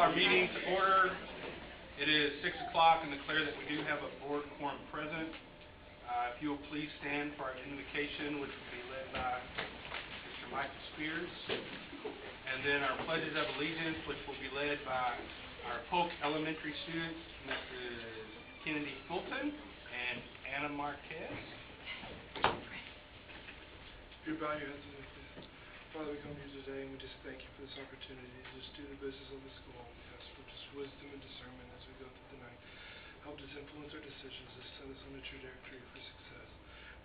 our meeting to order. It is 6 o'clock and declare that we do have a board quorum present. If you will please stand for our invocation, which will be led by Mr. Michael Spears. And then our pledges of allegiance, which will be led by our Polk Elementary students, Mrs. Kennedy Fulton and Anna Marquez. If you bow your heads with me, please. Father, we come to you today and we just thank you for this opportunity to just do the business of the school. We ask for just wisdom and discernment as we go through the night. Help us influence our decisions to set us on a trajectory for success.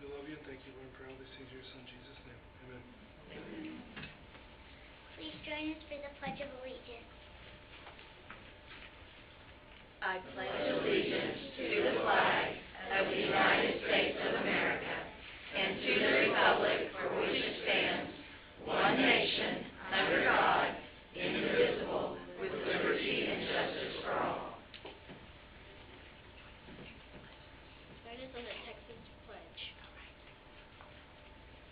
We love you and thank you, Lord, and pray all these things in your Son, Jesus' name. Amen. Amen. Please join us for the Pledge of Allegiance. I pledge allegiance to the flag of the United States of America and to the republic for which it stands, one nation, under God, indivisible, with liberty and justice for all. Join us on the Texas Pledge.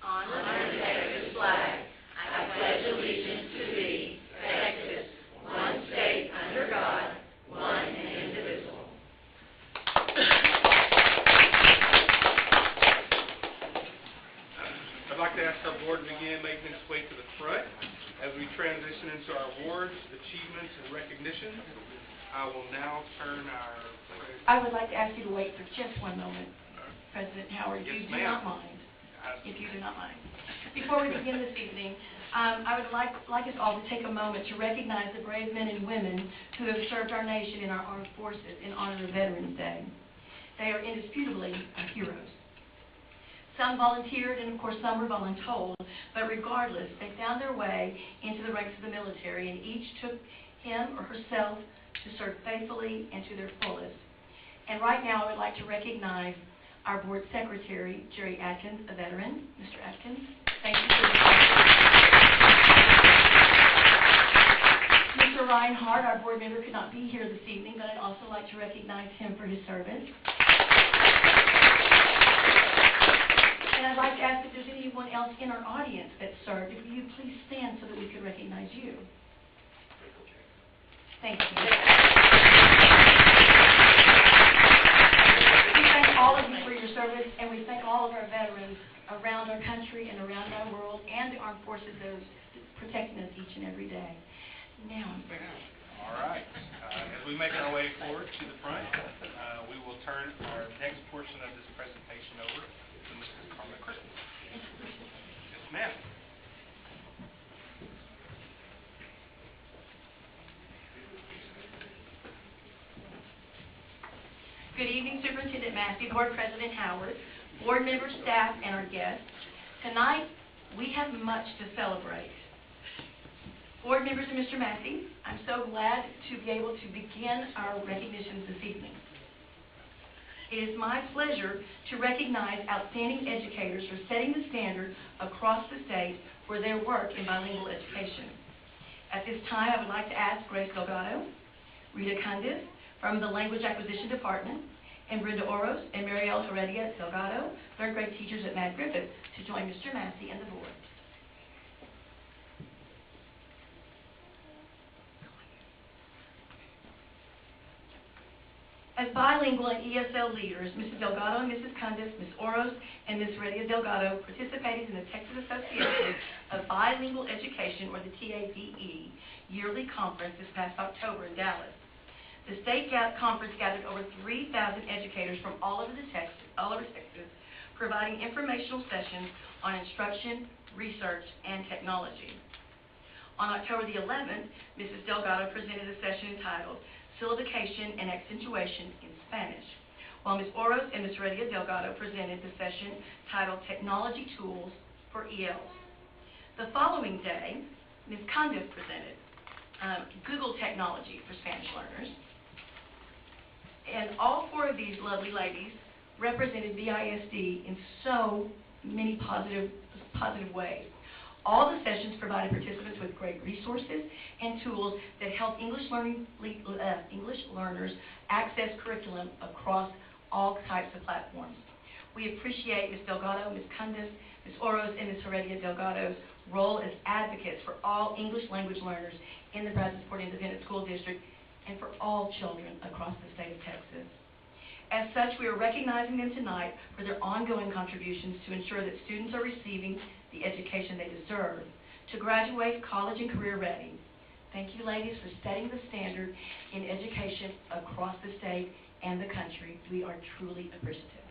On the Texas flag, I pledge allegiance to thee, Texas, one state under God, one and indivisible. I'd like to ask our board to begin making its way to the front as we transition into our awards, achievements, and recognitions. I will now turn our... I would like to ask you to wait for just one moment, President Howard, if Yes, you do not mind. If you do not mind. Before we begin this evening, I would like us all to take a moment to recognize the brave men and women who have served our nation in our armed forces in honor of Veterans Day. They are indisputably heroes. Some volunteered, and of course some were voluntold, but regardless, they found their way into the ranks of the military, and each took him or herself to serve faithfully and to their fullest. And right now I would like to recognize our board secretary, Jerry Atkins, a veteran. Mr. Atkins, thank you for your service. Mr. Reinhardt, our board member, could not be here this evening, but I'd also like to recognize him for his service. And I'd like to ask if there's anyone else in our audience that served, if you please stand so that we could recognize you. Thank you. We thank all of you for your service, and we thank all of our veterans around our country and around our world, and the armed forces that are protecting us each and every day. Now I'm ready. All right. As we make our way forward to the front, we will turn our next portion of this presentation over to Mrs. Carmen Christmas. Yes, ma'am. Good evening, Superintendent Massey, Board President Howard, board members, staff, and our guests. Tonight, we have much to celebrate. Board members and Mr. Massey, I'm so glad to be able to begin our recognitions this evening. It is my pleasure to recognize outstanding educators for setting the standard across the state for their work in bilingual education. At this time, I would like to ask Grace Delgado, Rita Cundiff from the Language Acquisition Department, and Brenda Oros and Mariel Heredia Delgado, third grade teachers at Mad Griffith, to join Mr. Massey and the board. As bilingual and ESL leaders, Mrs. Delgado and Mrs. Cundiff, Ms. Oros, and Ms. Heredia Delgado participated in the Texas Association of Bilingual Education, or the TABE, yearly conference this past October in Dallas. The state conference gathered over 3,000 educators from all over Texas, providing informational sessions on instruction, research, and technology. On October the 11th, Mrs. Delgado presented a session entitled Syllabication and Accentuation in Spanish, while Ms. Oros and Ms. Heredia Delgado presented the session titled Technology Tools for ELs. The following day, Ms. Cundiff presented Google Technology for Spanish learners. And all four of these lovely ladies represented BISD in so many positive ways. All the sessions provided participants with great resources and tools that help English learners access curriculum across all types of platforms. We appreciate Ms. Delgado, Ms. Cundiff, Ms. Oros and Ms. Heredia Delgado's role as advocates for all English language learners in the Brazosport Independent School District and for all children across the state of Texas. As such, we are recognizing them tonight for their ongoing contributions to ensure that students are receiving the education they deserve to graduate college and career ready. Thank you, ladies, for setting the standard in education across the state and the country. We are truly appreciative.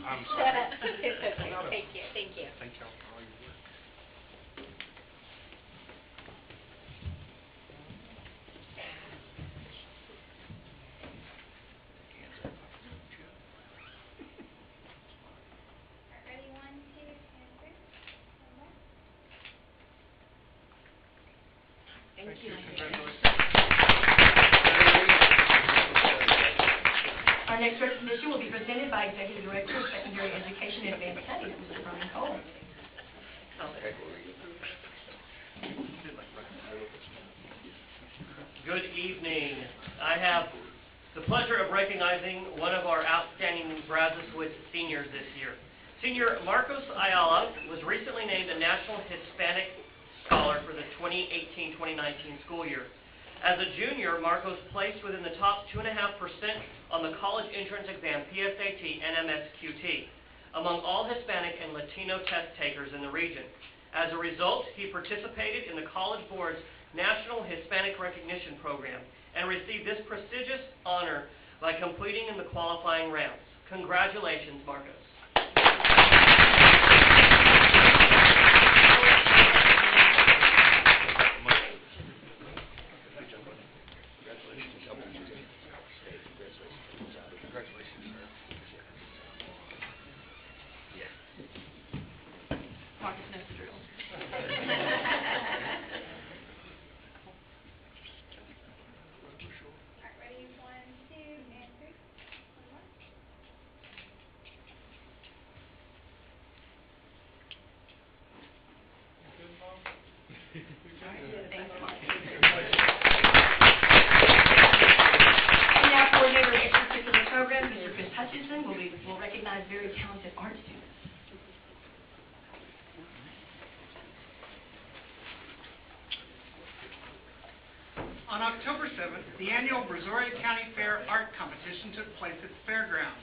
I'm sorry. It's okay. Thank you. Thank you. Thank y'all for all your work. Ready, 1, 2, and 3. One more. Thank you. Congratulations. Our next recognition will be presented by Executive Director of Secondary Education and Advanced Studies, Mr. Brian Cole. Good evening. I have the pleasure of recognizing one of our outstanding Brazoswood seniors this year. Senior Marcos Ayala was recently named a National Hispanic Scholar for the 2018-2019 school year. As a junior, Marcos placed within the top 2.5% on the college entrance exam PSAT and MSQT among all Hispanic and Latino test takers in the region. As a result, he participated in the College Board's National Hispanic Recognition Program and received this prestigious honor by completing in the qualifying rounds. Congratulations, Marcos. Marcus knows the drill. Ready, 1, 2, and 3. One more. Thanks, Marcus. And now, coordinator of extracurricular programs, Mr. Chris Hutchinson, will recognize very talented art students. On October 7th, the annual Brazoria County Fair Art Competition took place at the fairgrounds.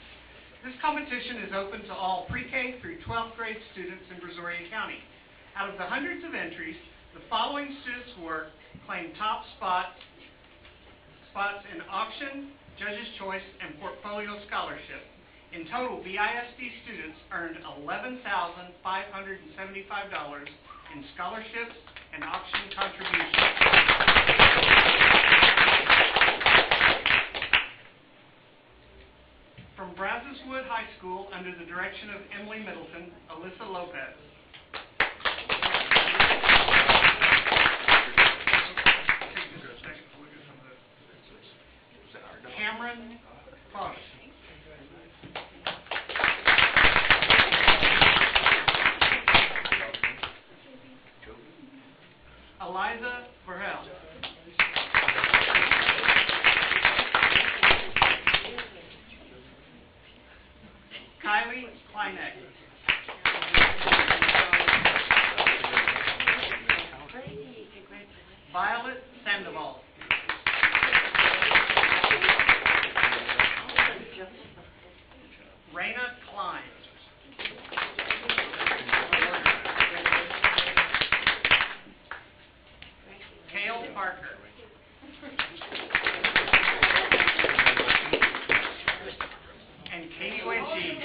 This competition is open to all pre-K through 12th grade students in Brazoria County. Out of the hundreds of entries, the following students' work claimed top spots in auction, judge's choice, and portfolio scholarship. In total, BISD students earned $11,575 in scholarships and auction contributions. From Brazoswood High School, under the direction of Emily Middleton, Alyssa Lopez. Cameron Fox. Eliza Burrell. Kylie Kleineck. Violet Sandoval. Raina Klein. Cale Parker. And Katie Wenchie.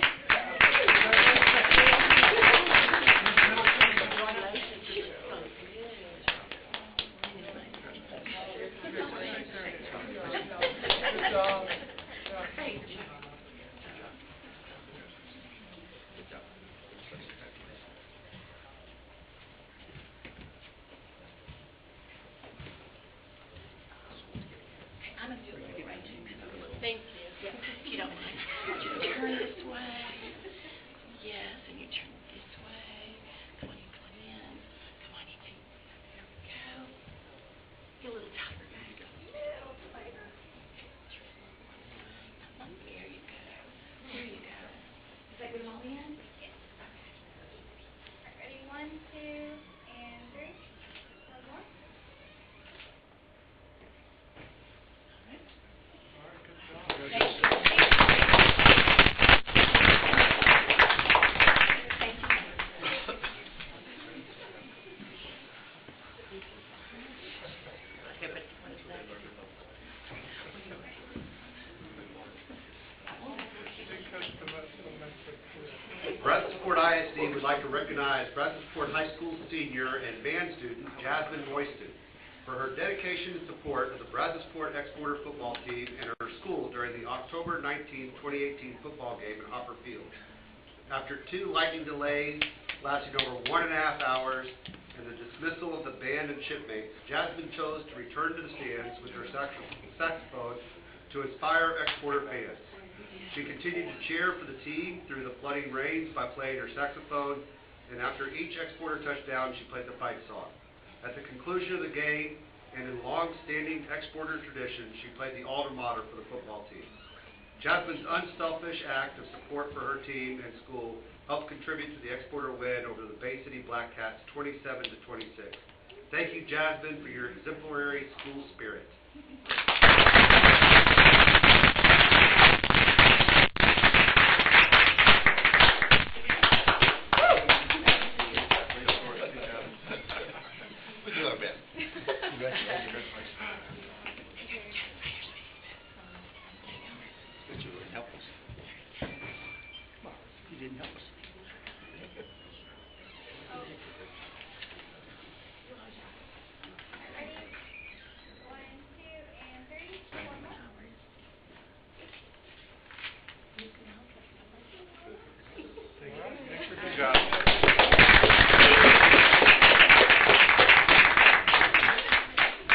If you don't mind, you turn this way. Yes, and you turn this way. Come on, you come in. Come on, you two. There we go. Get a little tighter. There you go. Little tighter. Come on, there you go. There you go. Is that good all in? Yes. Alright, ready? 1, 2, and 3. One more. Brazosport ISD would like to recognize Brazosport High School senior and band student Jasmine Royston for her dedication and support of the Brazosport Exporter football team and her school during the October 19, 2018 football game in Hopper Field. After 2 lightning delays lasting over 1.5 hours and the dismissal of the band and shipmates, Jasmine chose to return to the stands with her saxophone to inspire Exporter fans. She continued to cheer for the team through the flooding rains by playing her saxophone, and after each Exporter touchdown, she played the fight song. At the conclusion of the game, and in long-standing Exporter tradition, she played the altar mater for the football team. Jasmine's unselfish act of support for her team and school helped contribute to the Exporter win over the Bay City Black Cats 27-26. Thank you, Jasmine, for your exemplary school spirit.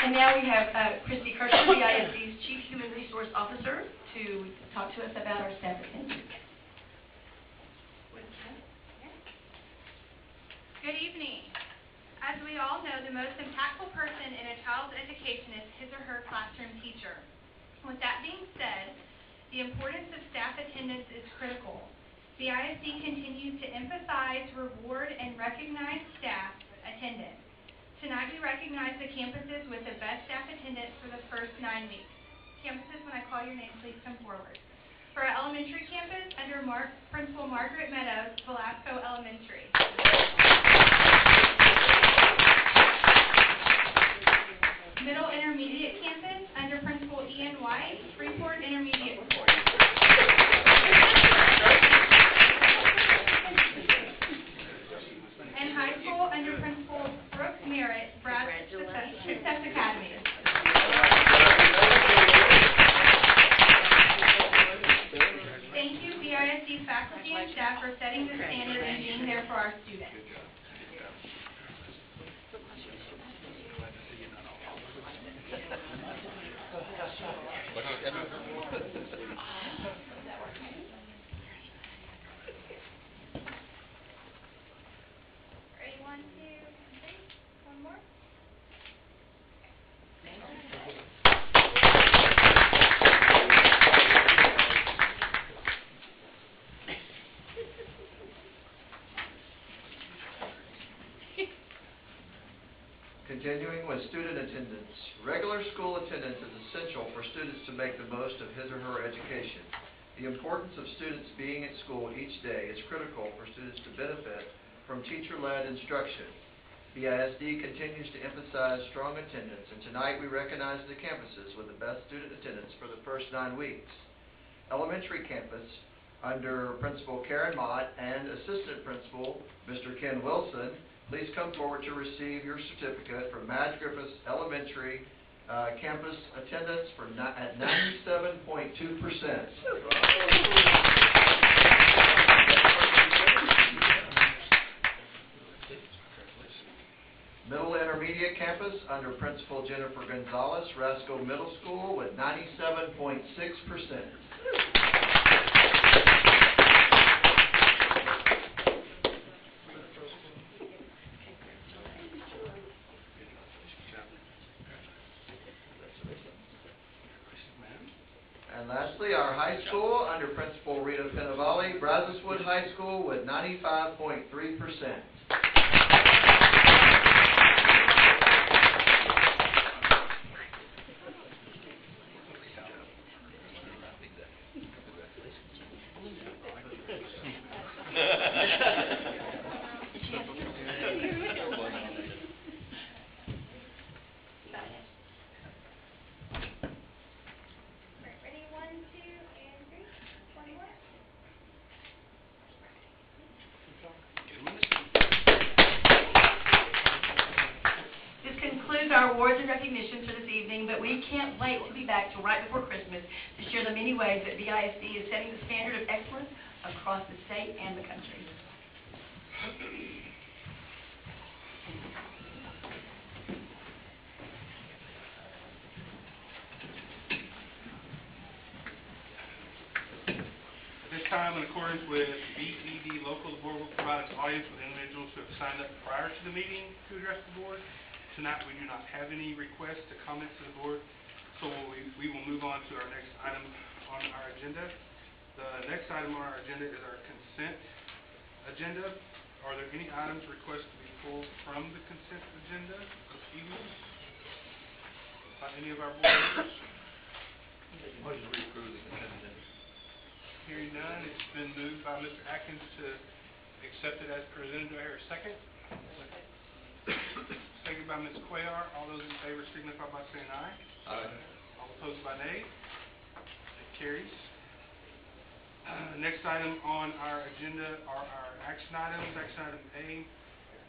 And now we have Christy Kirshner, BISD's Chief Human Resource Officer, to talk to us about our staff attendance. Good evening. As we all know, the most impactful person in a child's education is his or her classroom teacher. With that being said, the importance of staff attendance is critical. The ISD continues to emphasize, reward, and recognize staff attendance. Tonight we recognize the campuses with the best staff attendance for the first 9 weeks. Campuses, when I call your name, please come forward. For our elementary campus, under Principal Margaret Meadows, Velasco Elementary. Middle Intermediate campus, under Principal Ian White, Freeport Intermediate School. And high school, under Principal Brooks Merritt, Brad Success Academy. Thank you, BISD faculty and staff, for setting the standard and being there for our students. Ready? 1, 2, 3. One more. Continuing with student attendance. Regular school attendance is essential for students to make the most of his or her education. The importance of students being at school each day is critical for students to benefit from teacher-led instruction. BISD continues to emphasize strong attendance, and tonight we recognize the campuses with the best student attendance for the first 9 weeks. Elementary campus, under Principal Karen Mott and Assistant Principal Mr. Ken Wilson, please come forward to receive your certificate from Madge Griffiths Elementary campus attendance at 97.2%. Middle Intermediate campus, under Principal Jennifer Gonzalez, Rasco Middle School, with 97.6%. And lastly, our high school, under Principal Rita Pinavalli, Brazos Wood High School with 95.3%. Ready? 1, 2, and 3. One more. This concludes our awards and recognitions for this evening, but we can't wait to be back till right before Christmas to share the many ways that BISD is setting the standard of excellence across the state and the country. At this time, in accordance with BISD local, the board will provide its audience with individuals who have signed up prior to the meeting to address the board. Tonight, we do not have any requests to comment to the board, so we will move on to our next item on our agenda. The next item on our agenda is our consent agenda. Are there any items requested to be pulled from the consent agenda this evening by any of our board members? Motion to reapprove the consent agenda. Hearing none, it's been moved by Mr. Atkins to accept it as presented. Do I hear a second? Second by Ms. Cuellar. All those in favor signify by saying aye. Aye. All opposed by nay. It carries. Next item on our agenda are our action items. Action item A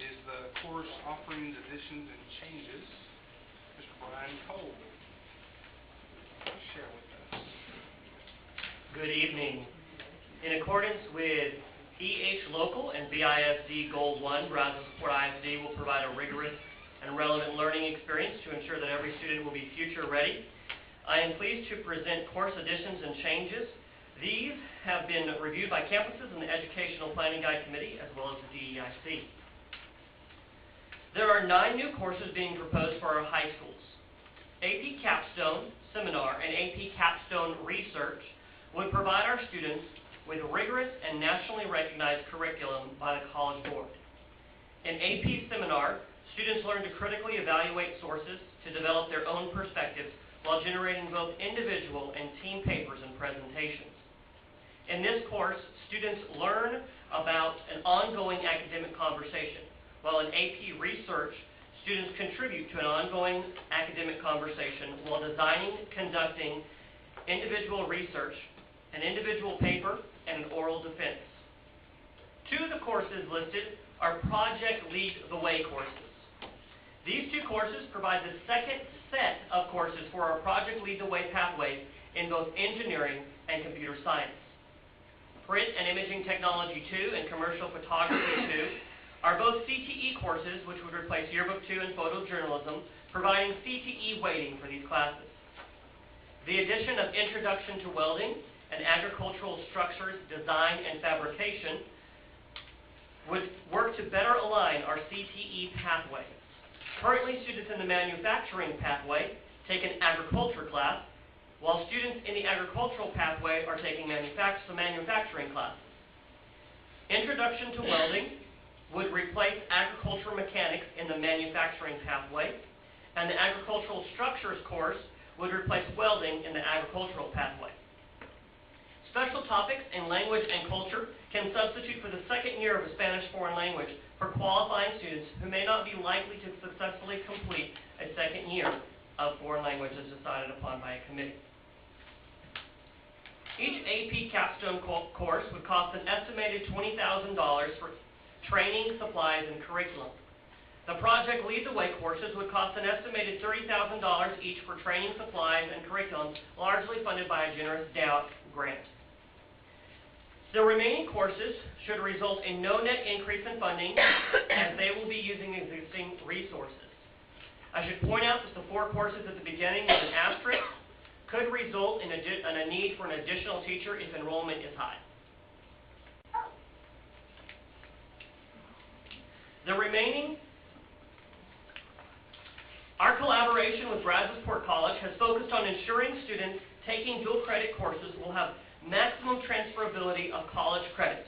is the course offerings, additions, and changes. Mr. Brian Cole, share with us. Good evening. In accordance with EH Local and BISD Goal 1, Brazos Support ISD will provide a rigorous and relevant learning experience to ensure that every student will be future ready. I am pleased to present course additions and changes. These have been reviewed by campuses and the Educational Planning Guide Committee, as well as the DEIC. There are 9 new courses being proposed for our high schools. AP Capstone Seminar and AP Capstone Research would provide our students with rigorous and nationally recognized curriculum by the College Board. In AP Seminar, students learn to critically evaluate sources to develop their own perspectives while generating both individual and team papers and presentations. In this course, students learn about an ongoing academic conversation, while in AP Research, students contribute to an ongoing academic conversation while designing, conducting individual research, an individual paper, and an oral defense. 2 of the courses listed are Project Lead the Way courses. These 2 courses provide the second set of courses for our Project Lead the Way pathway in both engineering and computer science. Print and Imaging Technology 2 and Commercial Photography 2 are both CTE courses, which would replace Yearbook 2 and Photojournalism, providing CTE weighting for these classes. The addition of Introduction to Welding and Agricultural Structures, Design, and Fabrication would work to better align our CTE pathway. Currently, students in the manufacturing pathway take an agriculture class, while students in the agricultural pathway are taking the manufacturing classes. Introduction to Welding would replace agricultural mechanics in the manufacturing pathway, and the agricultural structures course would replace welding in the agricultural pathway. Special topics in language and culture can substitute for the second year of a Spanish foreign language for qualifying students who may not be likely to successfully complete a second year of foreign language as decided upon by a committee. Each AP Capstone course would cost an estimated $20,000 for training, supplies, and curriculum. The Project Lead the Way courses would cost an estimated $30,000 each for training, supplies, and curriculum, largely funded by a generous DAOT grant. The remaining courses should result in no net increase in funding, as they will be using existing resources. I should point out that the 4 courses at the beginning with an asterisk could result in a need for an additional teacher if enrollment is high. Our collaboration with Brazosport College has focused on ensuring students taking dual credit courses will have maximum transferability of college credit.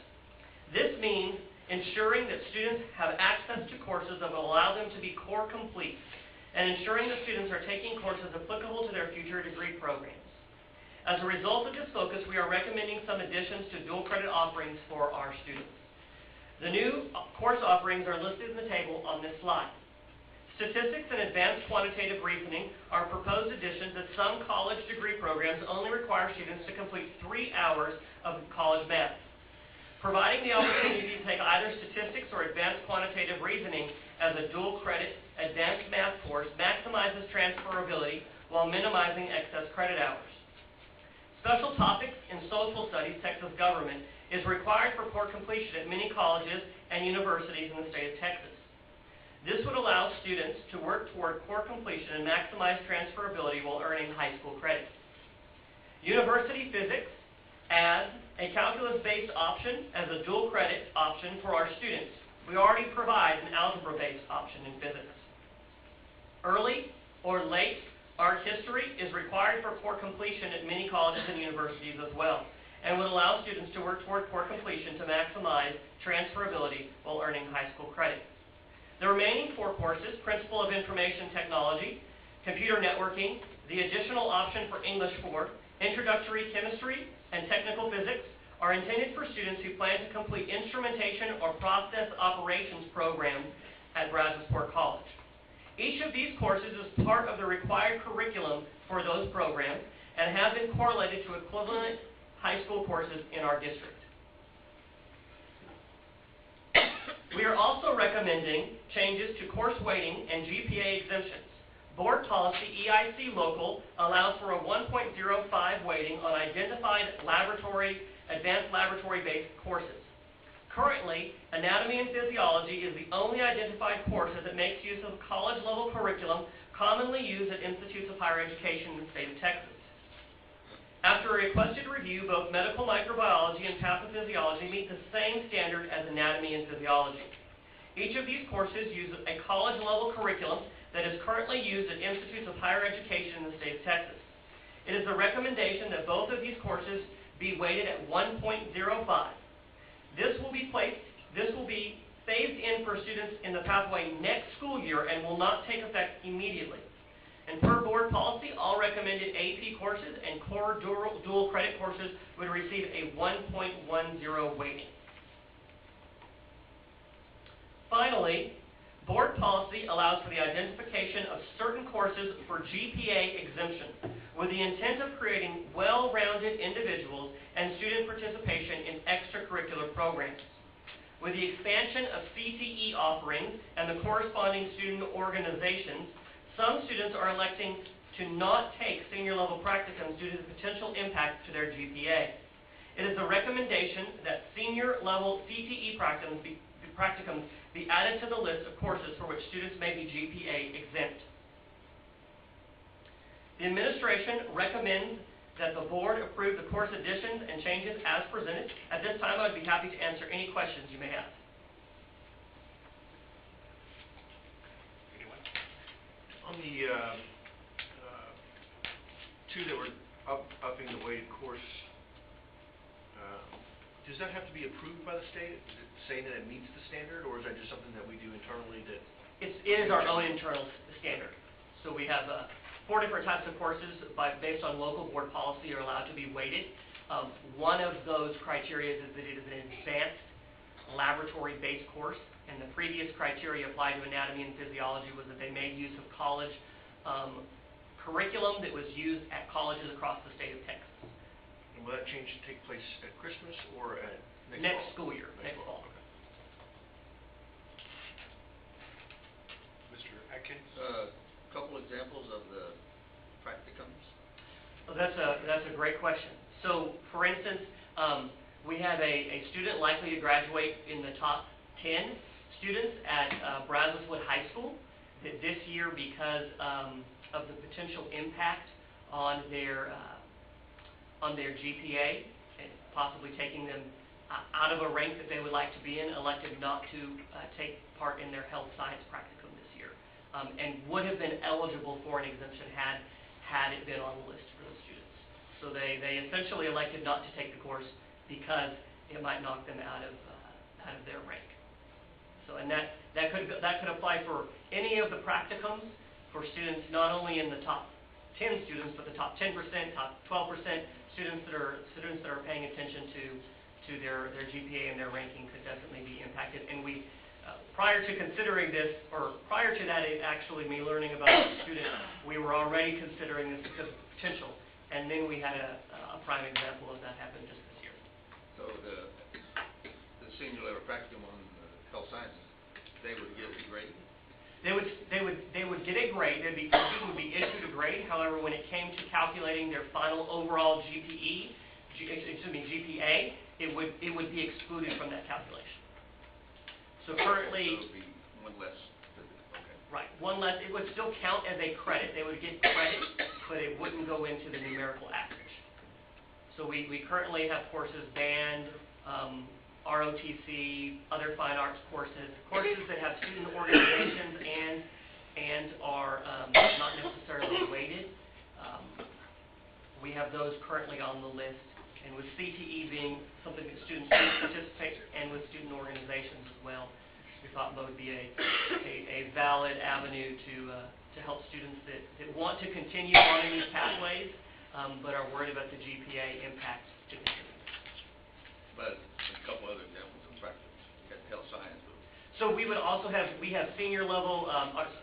This means ensuring that students have access to courses that will allow them to be core complete, and ensuring that students are taking courses applicable to their future degree programs. As a result of this focus, we are recommending some additions to dual credit offerings for our students. The new course offerings are listed in the table on this slide. Statistics and advanced quantitative reasoning are proposed additions that some college degree programs only require students to complete 3 hours of college math. Providing the opportunity to take either statistics or advanced quantitative reasoning as a dual credit advanced math course maximizes transferability while minimizing excess credit hours. Special topics in social studies, Texas government, is required for core completion at many colleges and universities in the state of Texas. This would allow students to work toward core completion and maximize transferability while earning high school credit. University physics adds a calculus-based option as a dual credit option for our students. We already provide an algebra-based option in physics. Early or late art history is required for core completion at many colleges and universities as well, and would allow students to work toward core completion to maximize transferability while earning high school credit. The remaining 4 courses, Principle of Information Technology, Computer Networking, the additional option for English 4, Introductory Chemistry, and Technical Physics, are intended for students who plan to complete instrumentation or process operations programs at Brazosport College. Each of these courses is part of the required curriculum for those programs and have been correlated to equivalent high school courses in our district. We are also recommending changes to course weighting and GPA exemptions. Board policy EIC local allows for a 1.05 weighting on identified advanced laboratory-based courses. Currently, anatomy and physiology is the only identified course that makes use of college-level curriculum commonly used at institutes of higher education in the state of Texas. After a requested review, both medical microbiology and pathophysiology meet the same standard as anatomy and physiology. Each of these courses use a college-level curriculum that is currently used at institutes of higher education in the state of Texas. It is the recommendation that both of these courses be weighted at 1.05. This will be phased in for students in the pathway next school year and will not take effect immediately. And per board policy, all recommended AP courses and core dual credit courses would receive a 1.10 weighting. Finally, board policy allows for the identification of certain courses for GPA exemption with the intent of creating well-rounded individuals and student participation in extracurricular programs. With the expansion of CTE offerings and the corresponding student organizations, some students are electing to not take senior level practicums due to the potential impact to their GPA. It is a recommendation that senior level CTE practicums be added to the list of courses for which students may be GPA exempt. The administration recommends that the board approve the course additions and changes as presented. At this time, I would be happy to answer any questions you may have. On the two that were upping the weighted course, does that have to be approved by the state? Is it saying that it meets the standard, or is that just something that we do internally that... It is our own internal standard. So we have 4 different types of courses based on local board policy are allowed to be weighted. One of those criteria is that it is an advanced laboratory-based course, and the previous criteria applied to anatomy and physiology was that they made use of college curriculum that was used at colleges across the state of Texas. And will that change take place at Christmas or at next school year, next fall? Okay. Mr. Atkins? Couple examples of the practicums. Well, that's a great question. So, for instance, we have a student likely to graduate in the top 10 students at Brazoswood High School that this year, because of the potential impact on their GPA, and possibly taking them out of a rank that they would like to be in, elected not to take part in their health science practicum this year, and would have been eligible for an exemption had it been on the list for those students. So they essentially elected not to take the course because it might knock them out of their rank. So, and that could apply for any of the practicums for students not only in the top 10 students, but the top 10%, top 12% students that are paying attention to their GPA and their ranking could definitely be impacted. And we, prior to considering this, or prior to that, actually me learning about the student, we were already considering this because of potential. And then we had a prime example of that happen just this year. So the senior level practicum on health sciences, they would get a grade? They would get a grade. The student would be issued a grade. However, when it came to calculating their final overall GPA, it would be excluded from that calculation. So currently, So it would be one less. Okay. right, one less. It would still count as a credit. They would get credit, but it wouldn't go into the numerical average. So we currently have courses band, ROTC, other fine arts courses that have student organizations and are not necessarily weighted. We have those currently on the list, and with CTE being something that students do participate, and with student organizations as well, we thought that would be a valid avenue to help students that want to continue on in these pathways, but are worried about the GPA impact to the students. But a couple other examples of practice. You got health science. So we would also have senior level,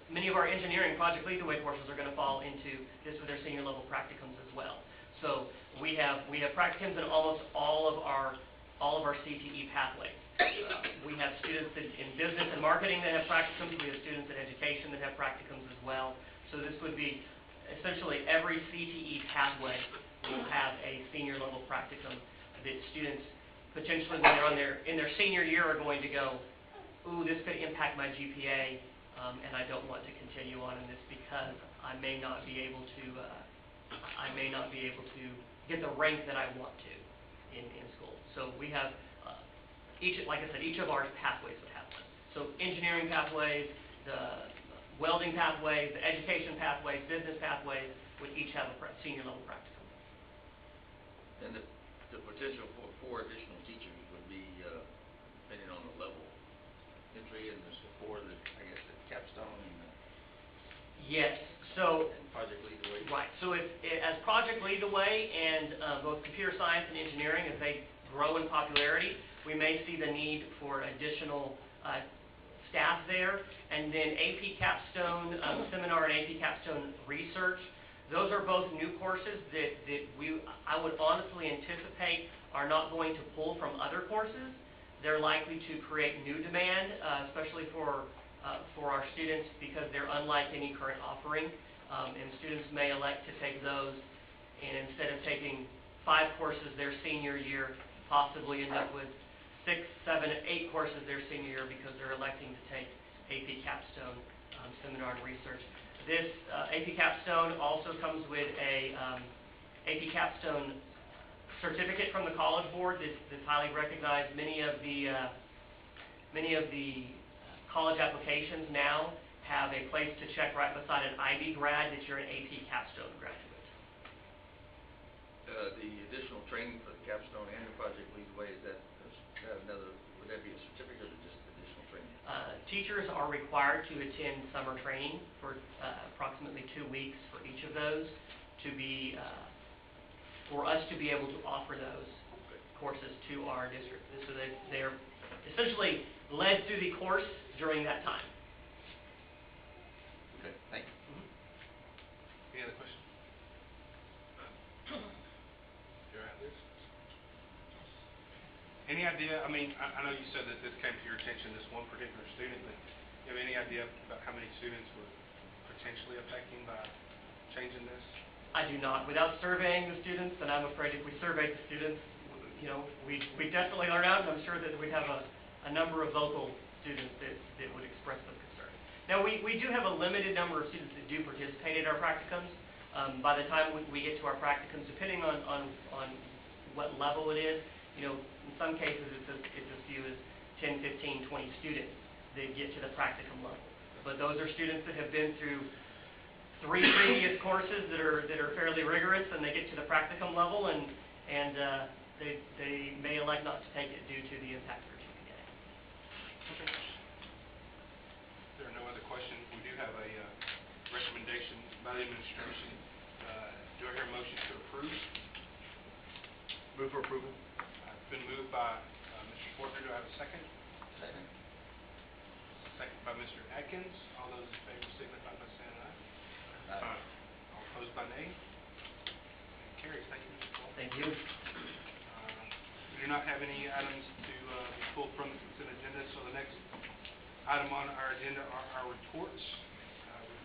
many of our engineering project lead the way courses are going to fall into this with their senior level practicums as well. So we have practicums in almost all of our CTE pathways. We have students in business and marketing that have practicums. We have students in education that have practicums as well. So this would be essentially every CTE pathway will have a senior level practicum that students potentially when they're in their senior year are going to go, ooh, this could impact my GPA, and I don't want to continue on in this because I may not be able to get the rank that I want to in school. So we have like I said, each of our pathways would have one. So engineering pathways, the welding pathways, the education pathways, business pathways would each have a senior level practicum. And the potential for 4 additional teachers would be depending on the level entry and the support that I guess the capstone and yes. So and Project Lead the Way. right. So as Project Lead the Way and both computer science and engineering, as they grow in popularity, we may see the need for additional staff there. And then AP Capstone Seminar and AP Capstone Research. Those are both new courses that I would honestly anticipate are not going to pull from other courses. They're likely to create new demand, especially for our students because they're unlike any current offering. And students may elect to take those and instead of taking 5 courses their senior year, possibly end up with 6, 7, 8 courses their senior year because they're electing to take AP Capstone Seminar and Research. This AP Capstone also comes with a AP Capstone certificate from the College Board that's highly recognized. Many of the college applications now have a place to check right beside an IB grad that you're an AP Capstone graduate. The additional training for the capstone and the Project Lead the Way, would that be a certificate or just additional training? Teachers are required to attend summer training for approximately 2 weeks for each of those for us to be able to offer those courses to our district. So they're essentially led through the course during that time. Okay, thank you. Any other questions? You're right, Liz? Any idea, I mean, I know you said that this came to your attention, this one particular student, but do you have any idea about how many students were potentially affecting by changing this? I do not. Without surveying the students, and I'm afraid if we surveyed the students, we definitely learn out, and I'm sure that we'd have a number of vocal students that would express some concern. Now, we do have a limited number of students that do participate in our practicums. By the time we get to our practicums, depending on what level it is, in some cases it's as few as 10, 15, 20 students that get to the practicum level. But those are students that have been through 3 previous courses that are fairly rigorous, and they get to the practicum level, and they may elect not to take it due to the impact of their GPA. Okay. If there are no other questions, we do have a recommendation by the administration. Do I hear a motion to approve? Move for approval. It's been moved by Mr. Fortner. Do I have a second? Second. Second by Mr. Atkins. All those in favor signify by saying aye. Aye. All opposed by nay. Motion carries. Thank you, Mr. Paul. Thank you. We do not have any items to be pulled from the consent agenda, so the next item on our agenda are our reports.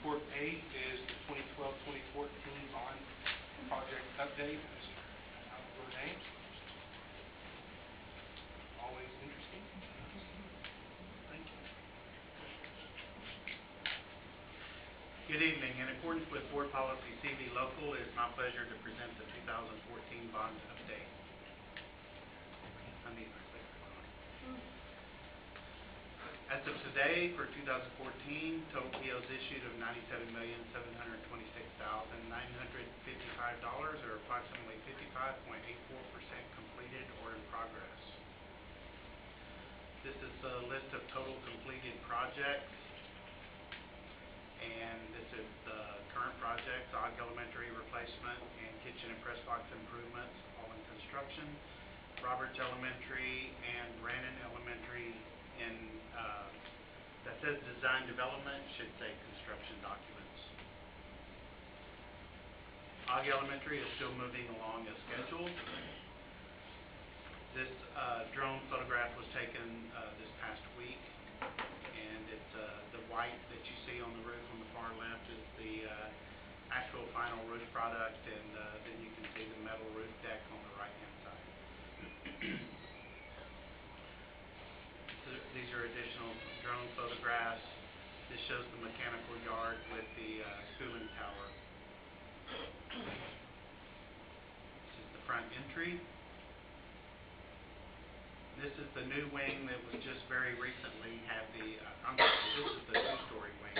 Report A is the 2012-2014 bond project update. Mr. Albert Ames. Always interesting. Thank you. Good evening. In accordance with Board Policy CV Local, it is my pleasure to present the 2014 bond update. I need my clicker on. As of today, for 2014, total POs issued of $97,726,955, or approximately 55.84% completed or in progress. This is a list of total completed projects, and this is the current projects: Og Elementary replacement and kitchen and press box improvements, all in construction. Roberts Elementary and Brannon Elementary that says design development should say construction documents. Og Elementary is still moving along as scheduled. This drone photograph was taken this past week, and it's the white that you see on the roof on the far left is the actual final roof product, and then you can see the metal roof deck on the right-hand side. These are additional drone photographs. This shows the mechanical yard with the cooling tower. This is the front entry. This is the new wing that was just very recently had the, this is the 2-story wing.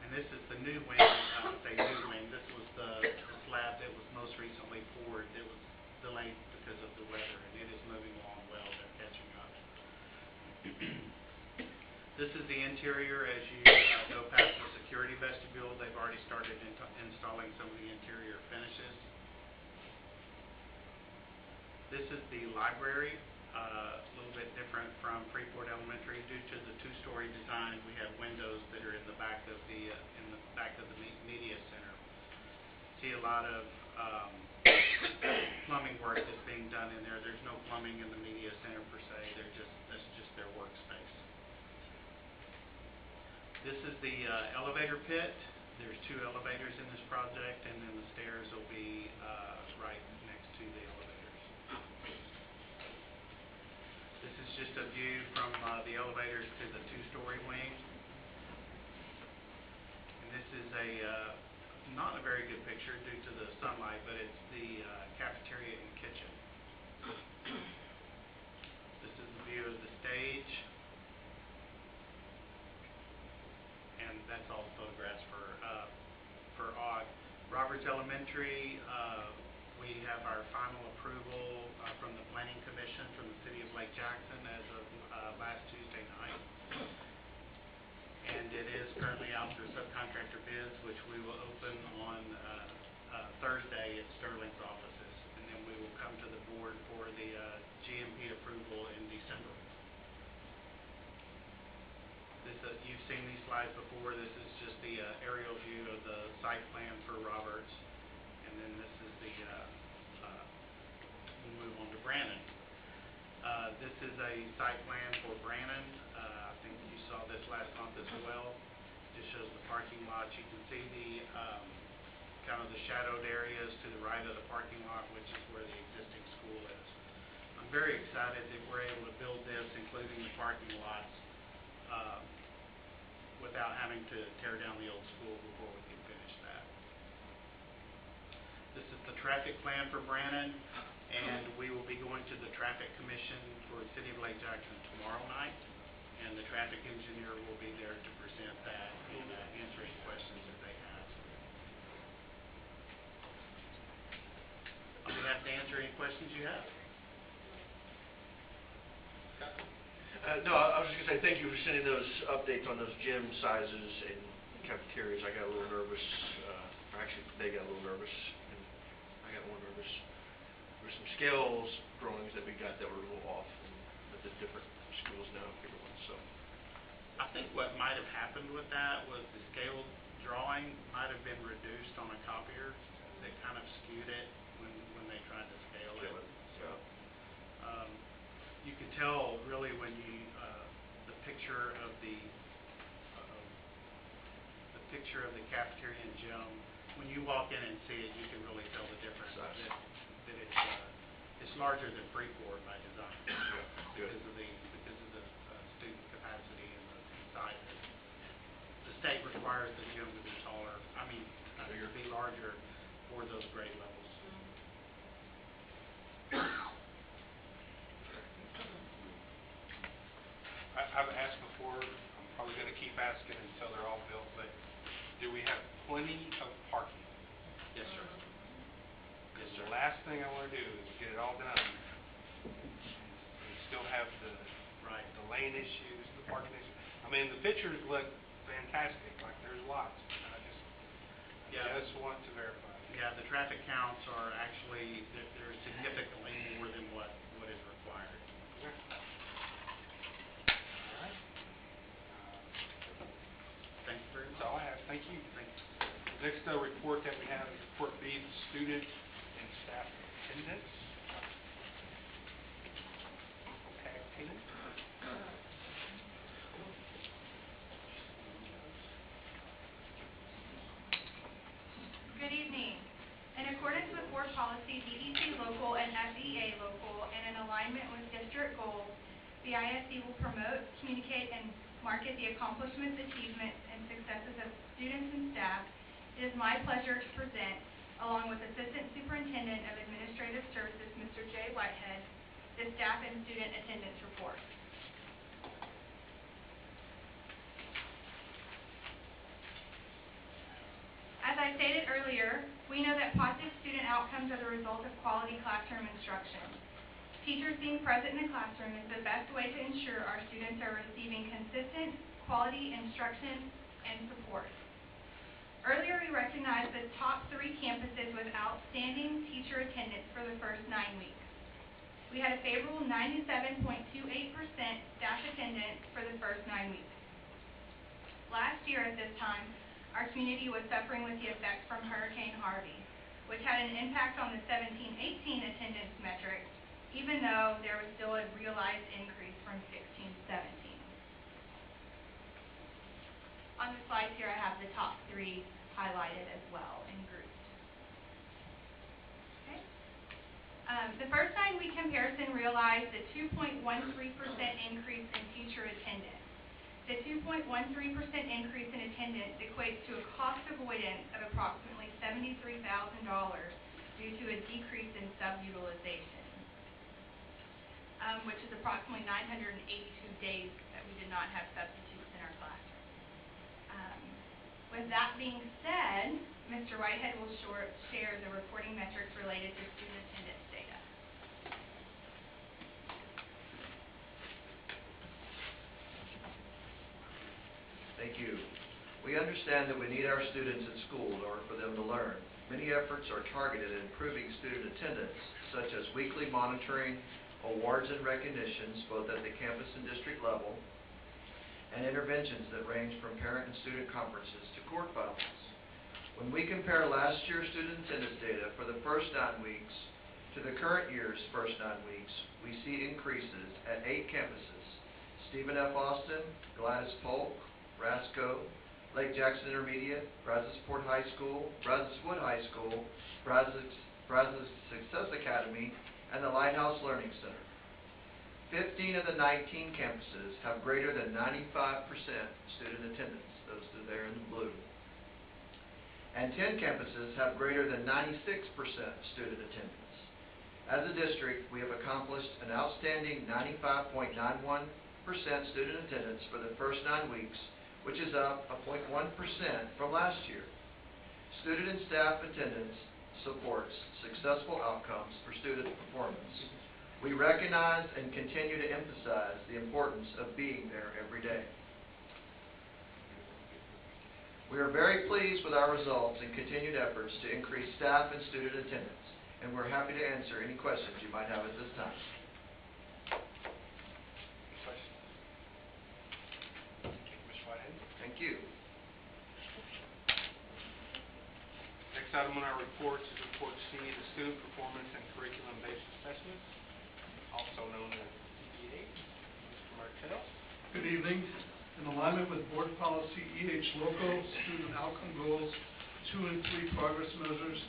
And this is the new wing, I would say new wing. This was the slab that was most recently poured. It was delayed because of the weather, and it is moving along well. They're catching up. This is the interior as you go past the security vestibule. They've already started installing some of the interior finishes. This is the library, a little bit different from Freeport Elementary due to the 2-story design. We have windows that are in the back of the media center. See a lot of plumbing work that's being done in there. There's no plumbing in the media center per se. That's just their workspace. This is the elevator pit. There's 2 elevators in this project, and then the stairs will be right next to the elevators. This is just a view from the elevators to the 2-story wing. And this is not a very good picture due to the sunlight, but it's the cafeteria and kitchen. This is the view of the stage. And that's all photographs for Og. Roberts Elementary, we have our final approval from the Planning Commission from the City of Lake Jackson as of last Tuesday night. And it is currently out for subcontractor bids, which we will open on Thursday at Sterling's offices. And then we will come to the board for the GMP approval in December. You've seen these slides before. This is just the aerial view of the site plan for Roberts. And then this is the, we'll move on to Brannon. This is a site plan for Brannon. I think you saw this last month as well. Just shows the parking lot. You can see the kind of the shadowed areas to the right of the parking lot, which is where the existing school is. I'm very excited that we're able to build this, including the parking lots, without having to tear down the old school before we can finish that. traffic plan for Brannon, and we will be going to the Traffic Commission for the City of Lake Jackson tomorrow night, and the traffic engineer will be there to present that and answer any questions that they have. I'll be happy to answer any questions you have. No, I was just gonna say thank you for sending those updates on those gym sizes and cafeterias. I got a little nervous, or actually they got a little nervous, and I got more nervous. There were some scales drawings that we got that were a little off, and that the different schools now give one, so. I think what might have happened with that was the scale drawing might have been reduced on a copier. They kind of skewed it when they tried to scale it. So, you could tell really when you, the picture of the cafeteria and gym, when you walk in and see it, you can really tell the difference. That it's larger than Freeport by design because of the student capacity and the sizes. The state requires the gym to be taller. I mean, to be larger for those grade levels. I've asked before, I'm probably going to keep asking until they're all built, but do we have plenty of parking? Yes, sir. Because the last thing I want to do is get it all done and still have the lane issues, the parking issues. I mean, the pictures look fantastic, like there's lots. I just want to verify. Yeah, the traffic counts are actually, they're significantly more than what is required. Okay. All right. Thank you very much. That's all I have. Thank you. Thank you. The next report that we have is Report B, the student and staff attendance. Okay, Tina. Good evening. In accordance with board policy DEC local and FEA local, and in alignment with district goals, the ISD will promote, communicate, and market the accomplishments, achievements, and successes of students and staff. It is my pleasure to present, along with Assistant Superintendent of Administrative Services, Mr. Jay Whitehead, the staff and student attendance report. As I stated earlier, we know that positive student outcomes are the result of quality classroom instruction. Teachers being present in the classroom is the best way to ensure our students are receiving consistent, quality instruction and support. Earlier, we recognized the top 3 campuses with outstanding teacher attendance for the first 9 weeks. We had a favorable 97.28% staff attendance for the first 9 weeks. Last year at this time, our community was suffering with the effects from Hurricane Harvey, which had an impact on the 17-18 attendance metric, even though there was still a realized increase from 16-17. On the slides here, I have the top 3 highlighted as well and grouped. Okay. The first 9-week comparison realized a 2.13% increase in teacher attendance. The 2.13% increase in attendance equates to a cost avoidance of approximately $73,000 due to a decrease in subutilization, which is approximately 982 days that we did not have substitutes in our classroom. With that being said, Mr. Whitehead will share the reporting metrics related to student attendance data. Thank you. We understand that we need our students at school in order for them to learn. Many efforts are targeted at improving student attendance, such as weekly monitoring, awards and recognitions, both at the campus and district level, and interventions that range from parent and student conferences to court filings. When we compare last year's student attendance data for the first 9 weeks to the current year's first 9 weeks, we see increases at 8 campuses: Stephen F. Austin, Gladys Polk, Rasco, Lake Jackson Intermediate, Brazosport High School, Brazoswood High School, Brazos Success Academy, and the Lighthouse Learning Center. 15 of the 19 campuses have greater than 95% student attendance, those that are there in the blue. and 10 campuses have greater than 96% student attendance. As a district, we have accomplished an outstanding 95.91% student attendance for the first 9 weeks, which is up 0.1% from last year. Student and staff attendance supports successful outcomes for student performance. We recognize and continue to emphasize the importance of being there every day. We are very pleased with our results and continued efforts to increase staff and student attendance, and we're happy to answer any questions you might have at this time. Thank you. Next item on our reports is report C, the Student Performance and Curriculum-Based Assessments, also known as CBA. Mr. Martell. Good evening. In alignment with Board Policy EH Local, Student Outcome Goals 2 and 3 Progress Measures,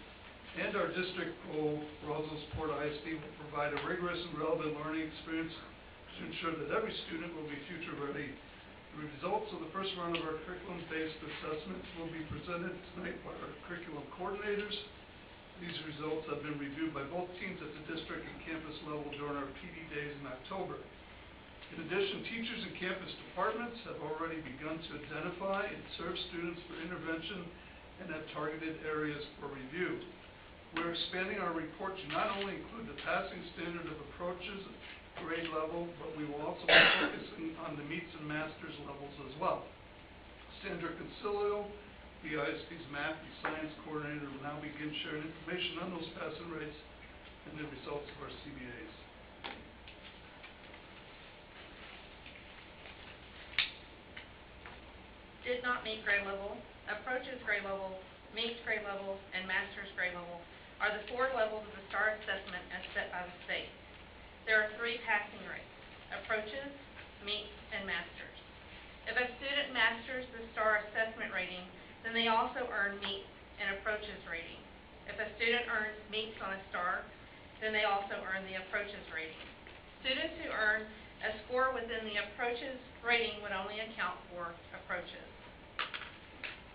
and our district goal, Roswellsport ISD will provide a rigorous and relevant learning experience to ensure that every student will be future ready. The results of the first round of our curriculum-based assessments will be presented tonight by our curriculum coordinators. These results have been reviewed by both teams at the district and campus level during our PD days in October. In addition, teachers and campus departments have already begun to identify and serve students for intervention and have targeted areas for review. We're expanding our report to not only include the passing standard of approaches grade level, but we will also be focusing on the meets and masters levels as well. Sandra Concilio, the ISD's math and science coordinator, will now begin sharing information on those passing rates and the results of our CBAs. Did not meet grade level, approaches grade level, meets grade level, and masters grade level are the 4 levels of the STAR assessment as set by the state. There are 3 passing rates: approaches, meets, and masters. If a student masters the STAR assessment rating, then they also earn meets and approaches rating. If a student earns meets on a STAR, then they also earn the approaches rating. Students who earn a score within the approaches rating would only account for approaches.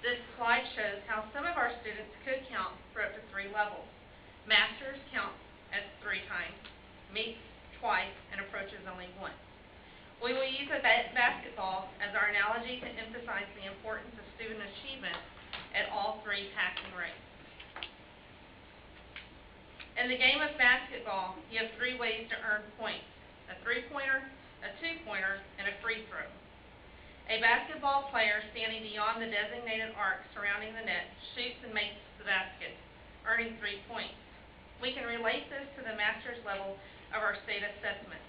This slide shows how some of our students could count for up to 3 levels. Masters count as 3 times, meets twice, and approaches only once. We will use basketball as our analogy to emphasize the importance of student achievement at all 3 passing rates. In the game of basketball, you have 3 ways to earn points: a 3-pointer, a 2-pointer, and a free throw. A basketball player standing beyond the designated arc surrounding the net shoots and makes the basket, earning 3 points. We can relate this to the master's level of our state assessment.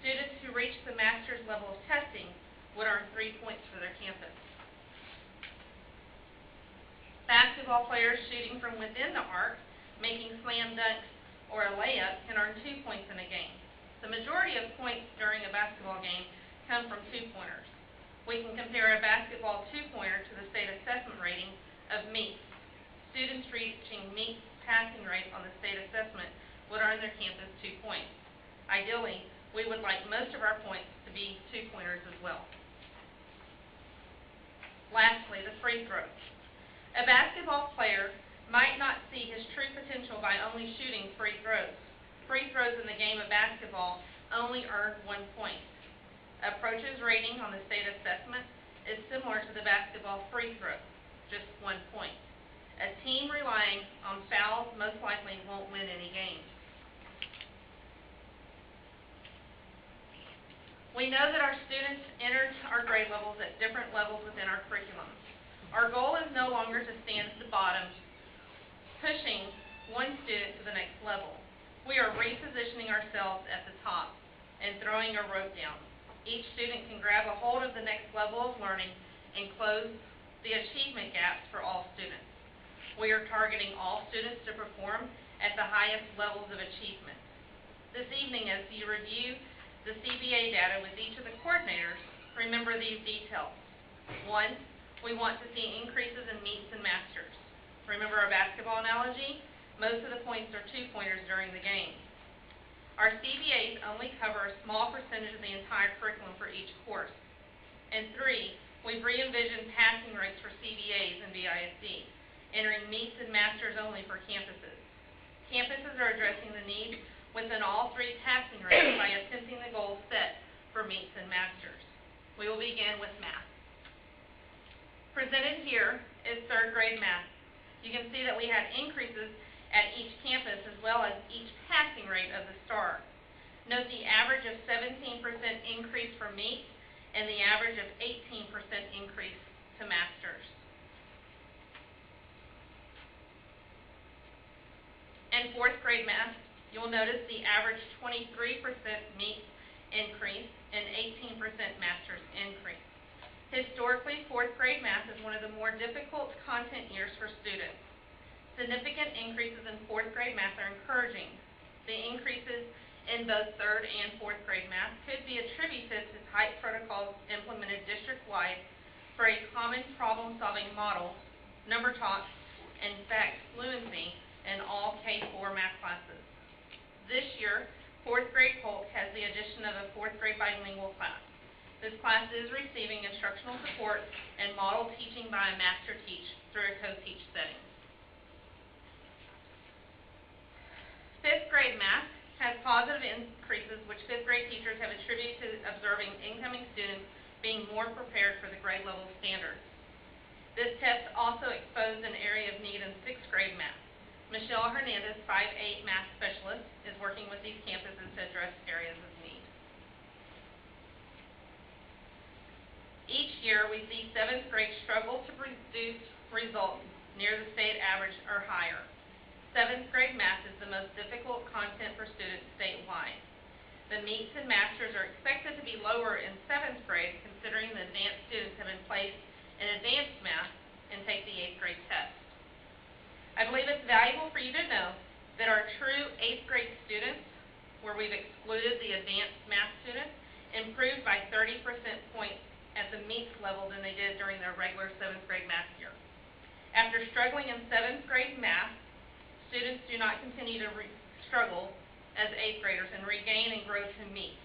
Students who reach the master's level of testing would earn 3 points for their campus. Basketball players shooting from within the arc, making slam dunks or a layup, can earn 2 points in a game. The majority of points during a basketball game come from 2-pointers. We can compare a basketball 2-pointer to the state assessment rating of meets. Students reaching meets passing rate on the state assessment would earn their campus 2 points. Ideally, we would like most of our points to be 2-pointers as well. Lastly, the free throw. A basketball player might not see his true potential by only shooting free throws. Free throws in the game of basketball only earn 1 point. Approaches rating on the state assessment is similar to the basketball free throw, just 1 point. A team relying on fouls most likely won't win any games. We know that our students enter our grade levels at different levels within our curriculums. Our goal is no longer to stand at the bottom, pushing one student to the next level. We are repositioning ourselves at the top and throwing a rope down. Each student can grab a hold of the next level of learning and close the achievement gaps for all students. We are targeting all students to perform at the highest levels of achievement. This evening, as you review the CBA data with each of the coordinators, remember these details. 1, we want to see increases in meets and masters. Remember our basketball analogy? Most of the points are 2-pointers during the game. Our CBAs only cover a small percentage of the entire curriculum for each course. And 3, we've re-envisioned passing rates for CBAs and BISD. entering meets and masters only for campuses. Campuses are addressing the need within all three passing rates by attempting the goals set for meets and masters. We will begin with math. Presented here is third grade math. You can see that we had increases at each campus as well as each passing rate of the STAR. Note the average of 17% increase for meets and the average of 18% increase to masters. In fourth grade math, you'll notice the average 23% meets increase and 18% masters increase. Historically, fourth grade math is one of the more difficult content years for students. Significant increases in fourth grade math are encouraging. The increases in both third and fourth grade math could be attributed to tight protocols implemented district-wide for a common problem-solving model, number talk, and fact fluency in all K-4 math classes. This year, fourth grade Polk has the addition of a fourth grade bilingual class. This class is receiving instructional support and model teaching by a master teach through a co-teach setting. Fifth grade math has positive increases which fifth grade teachers have attributed to observing incoming students being more prepared for the grade level standards. This test also exposed an area of need in sixth grade math. Michelle Hernandez, 5'8" math specialist, is working with these campuses to address areas of need. Each year, we see 7th grade struggle to produce results near the state average or higher. 7th grade math is the most difficult content for students statewide. The meets and masters are expected to be lower in 7th grade, considering the advanced students have been placed in advanced math and take the 8th grade test. I believe it's valuable for you to know that our true 8th grade students, where we've excluded the advanced math students, improved by 30% points at the meets level than they did during their regular 7th grade math year. After struggling in 7th grade math, students do not continue to struggle as 8th graders and regain and grow to meets.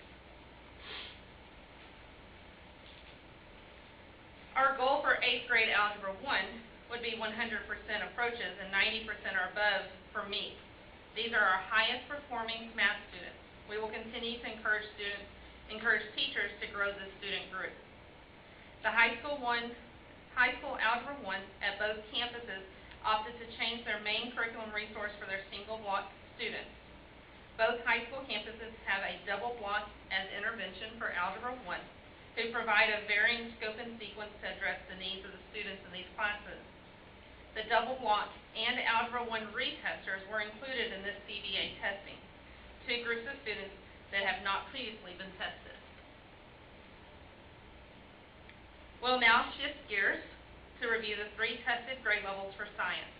Our goal for 8th grade Algebra 1 would be 100% approaches and 90% or above for meets. These are our highest performing math students. We will continue to encourage teachers to grow this student group. The high school Algebra 1 at both campuses opted to change their main curriculum resource for their single block students. Both high school campuses have a double block as intervention for Algebra 1, who provide a varying scope and sequence to address the needs of the students in these classes. The double block and Algebra 1 retesters were included in this CBA testing, two groups of students that have not previously been tested. We'll now shift gears to review the 3 tested grade levels for science.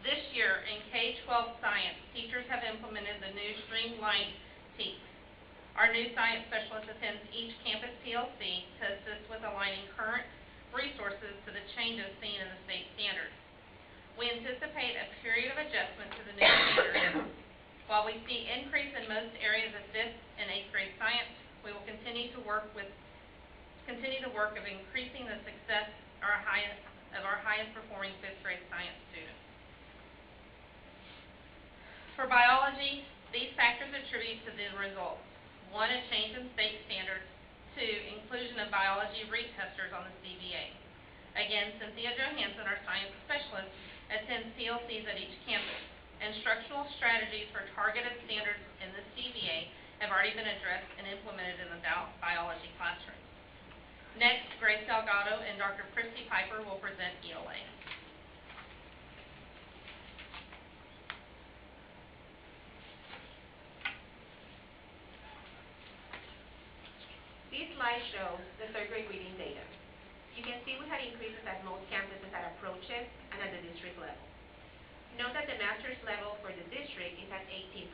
This year, in K-12 science, teachers have implemented the new streamlined TEKS. Our new science specialist attends each campus TLC to assist with aligning current resources to the changes seen in the state standards. We anticipate a period of adjustment to the new standards. While we see increase in most areas of 5th and 8th grade science, we will continue the work of increasing the success of our highest performing 5th grade science students. For biology, these factors attribute to the results. 1, a change in state standards. 2, inclusion of biology retesters on the CBA. Again, Cynthia Johansson, our science specialist, attends TLCs at each campus. Instructional strategies for targeted standards in the CBA have already been addressed and implemented in the biology classroom. Next, Grace Delgado and Dr. Christy Piper will present ELA. This slide shows the 3rd grade reading data. You can see we had increases at most campuses at approaches and at the district level. Note that the master's level for the district is at 18%,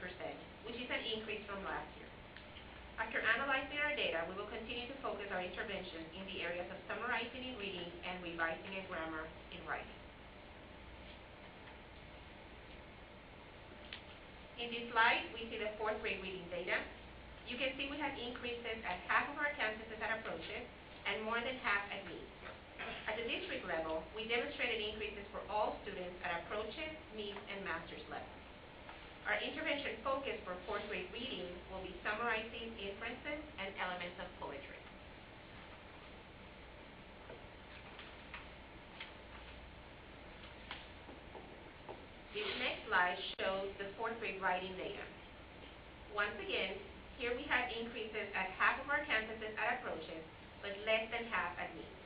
which is an increase from last year. After analyzing our data, we will continue to focus our intervention in the areas of summarizing in reading and revising in grammar in writing. In this slide, we see the 4th grade reading data. You can see we have increases at half of our campuses at approaches and more than half at meets. At At the district level, we demonstrated increases for all students at approaches, meets, and master's level. Our intervention focus for fourth grade reading will be summarizing inferences and elements of poetry. This next slide shows the fourth grade writing data. Once again, here we had increases at half of our campuses at approaches, but less than half at meets.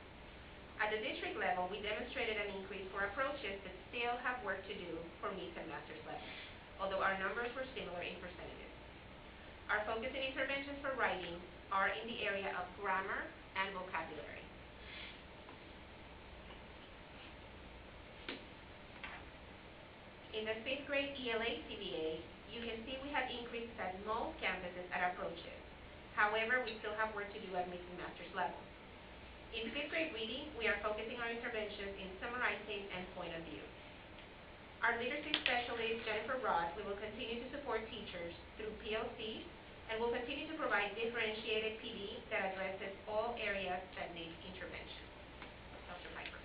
At the district level, we demonstrated an increase for approaches, but still have work to do for meets and master's level, although our numbers were similar in percentages. Our focus and interventions for writing are in the area of grammar and vocabulary. In the fifth grade ELA CBA, you can see we have increases at most campuses at approaches. However, we still have work to do at meets and master's level. In fifth grade reading, we are focusing our interventions in summarizing and point of view. Our literacy specialist, Jennifer Ross, we will continue to support teachers through PLCs, and will continue to provide differentiated PD that addresses all areas that need intervention. Dr. Piper.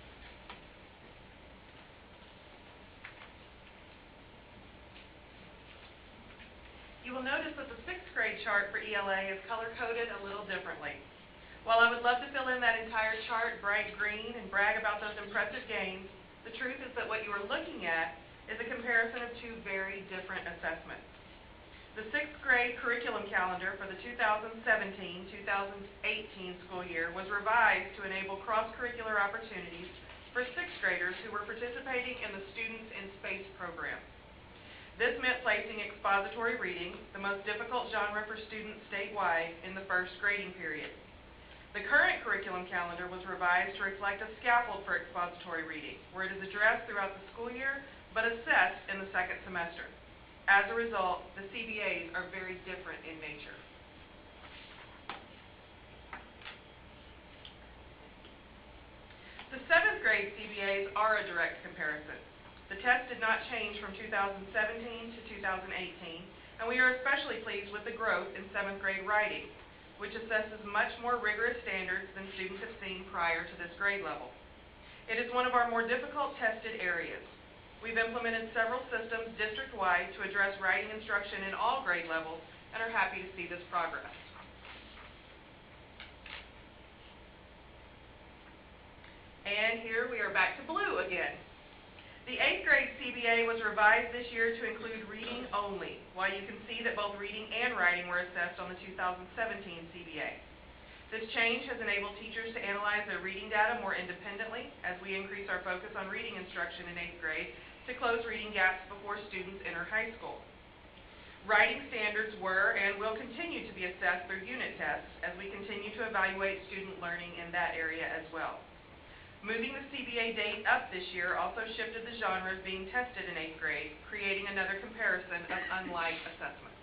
You will notice that the sixth grade chart for ELA is color-coded a little differently. While I would love to fill in that entire chart bright green and brag about those impressive gains, the truth is that what you are looking at is a comparison of two very different assessments. The sixth grade curriculum calendar for the 2017-2018 school year was revised to enable cross-curricular opportunities for sixth graders who were participating in the Students in Space program. This meant placing expository reading, the most difficult genre for students statewide, in the first grading period. The current curriculum calendar was revised to reflect a scaffold for expository reading, where it is addressed throughout the school year, but assessed in the second semester. As a result, the CBAs are very different in nature. The seventh grade CBAs are a direct comparison. The test did not change from 2017 to 2018, and we are especially pleased with the growth in seventh grade writing, which assesses much more rigorous standards than students have seen prior to this grade level. It is one of our more difficult tested areas. We've implemented several systems district-wide to address writing instruction in all grade levels and are happy to see this progress. And here we are back to blue again. The 8th grade CBA was revised this year to include reading only, while you can see that both reading and writing were assessed on the 2017 CBA. This change has enabled teachers to analyze their reading data more independently as we increase our focus on reading instruction in 8th grade to close reading gaps before students enter high school. Writing standards were and will continue to be assessed through unit tests as we continue to evaluate student learning in that area as well. Moving the CBA date up this year also shifted the genres being tested in 8th grade, creating another comparison of unlike assessments.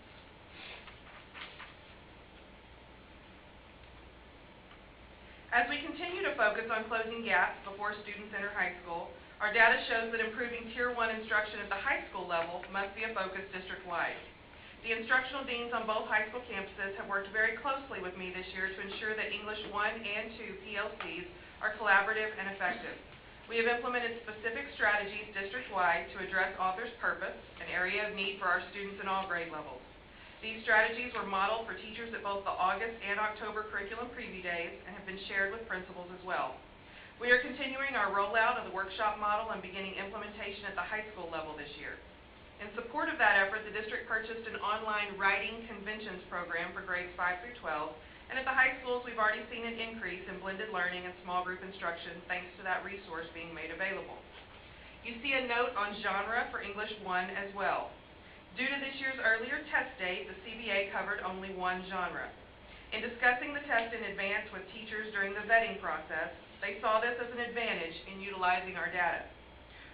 As we continue to focus on closing gaps before students enter high school, our data shows that improving Tier 1 instruction at the high school level must be a focus district-wide. The instructional deans on both high school campuses have worked very closely with me this year to ensure that English 1 and 2 PLCs are collaborative and effective. We have implemented specific strategies district-wide to address author's purpose, an area of need for our students in all grade levels. These strategies were modeled for teachers at both the August and October curriculum preview days and have been shared with principals as well. We are continuing our rollout of the workshop model and beginning implementation at the high school level this year. In support of that effort, the district purchased an online writing conventions program for grades 5 through 12, and at the high schools we've already seen an increase in blended learning and small group instruction thanks to that resource being made available. You see a note on genre for English 1 as well. Due to this year's earlier test date, the CBA covered only one genre. In discussing the test in advance with teachers during the vetting process, they saw this as an advantage in utilizing our data.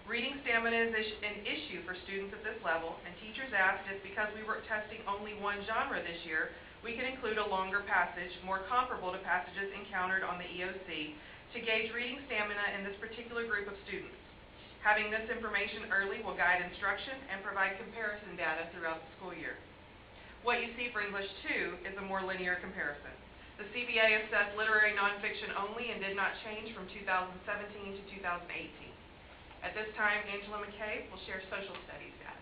Reading stamina is an issue for students at this level, and teachers asked if because we were testing only one genre this year, we can include a longer passage, more comparable to passages encountered on the EOC, to gauge reading stamina in this particular group of students. Having this information early will guide instruction and provide comparison data throughout the school year. What you see for English 2 is a more linear comparison. The CBA assessed literary nonfiction only and did not change from 2017 to 2018. At this time, Angela McCabe will share social studies data.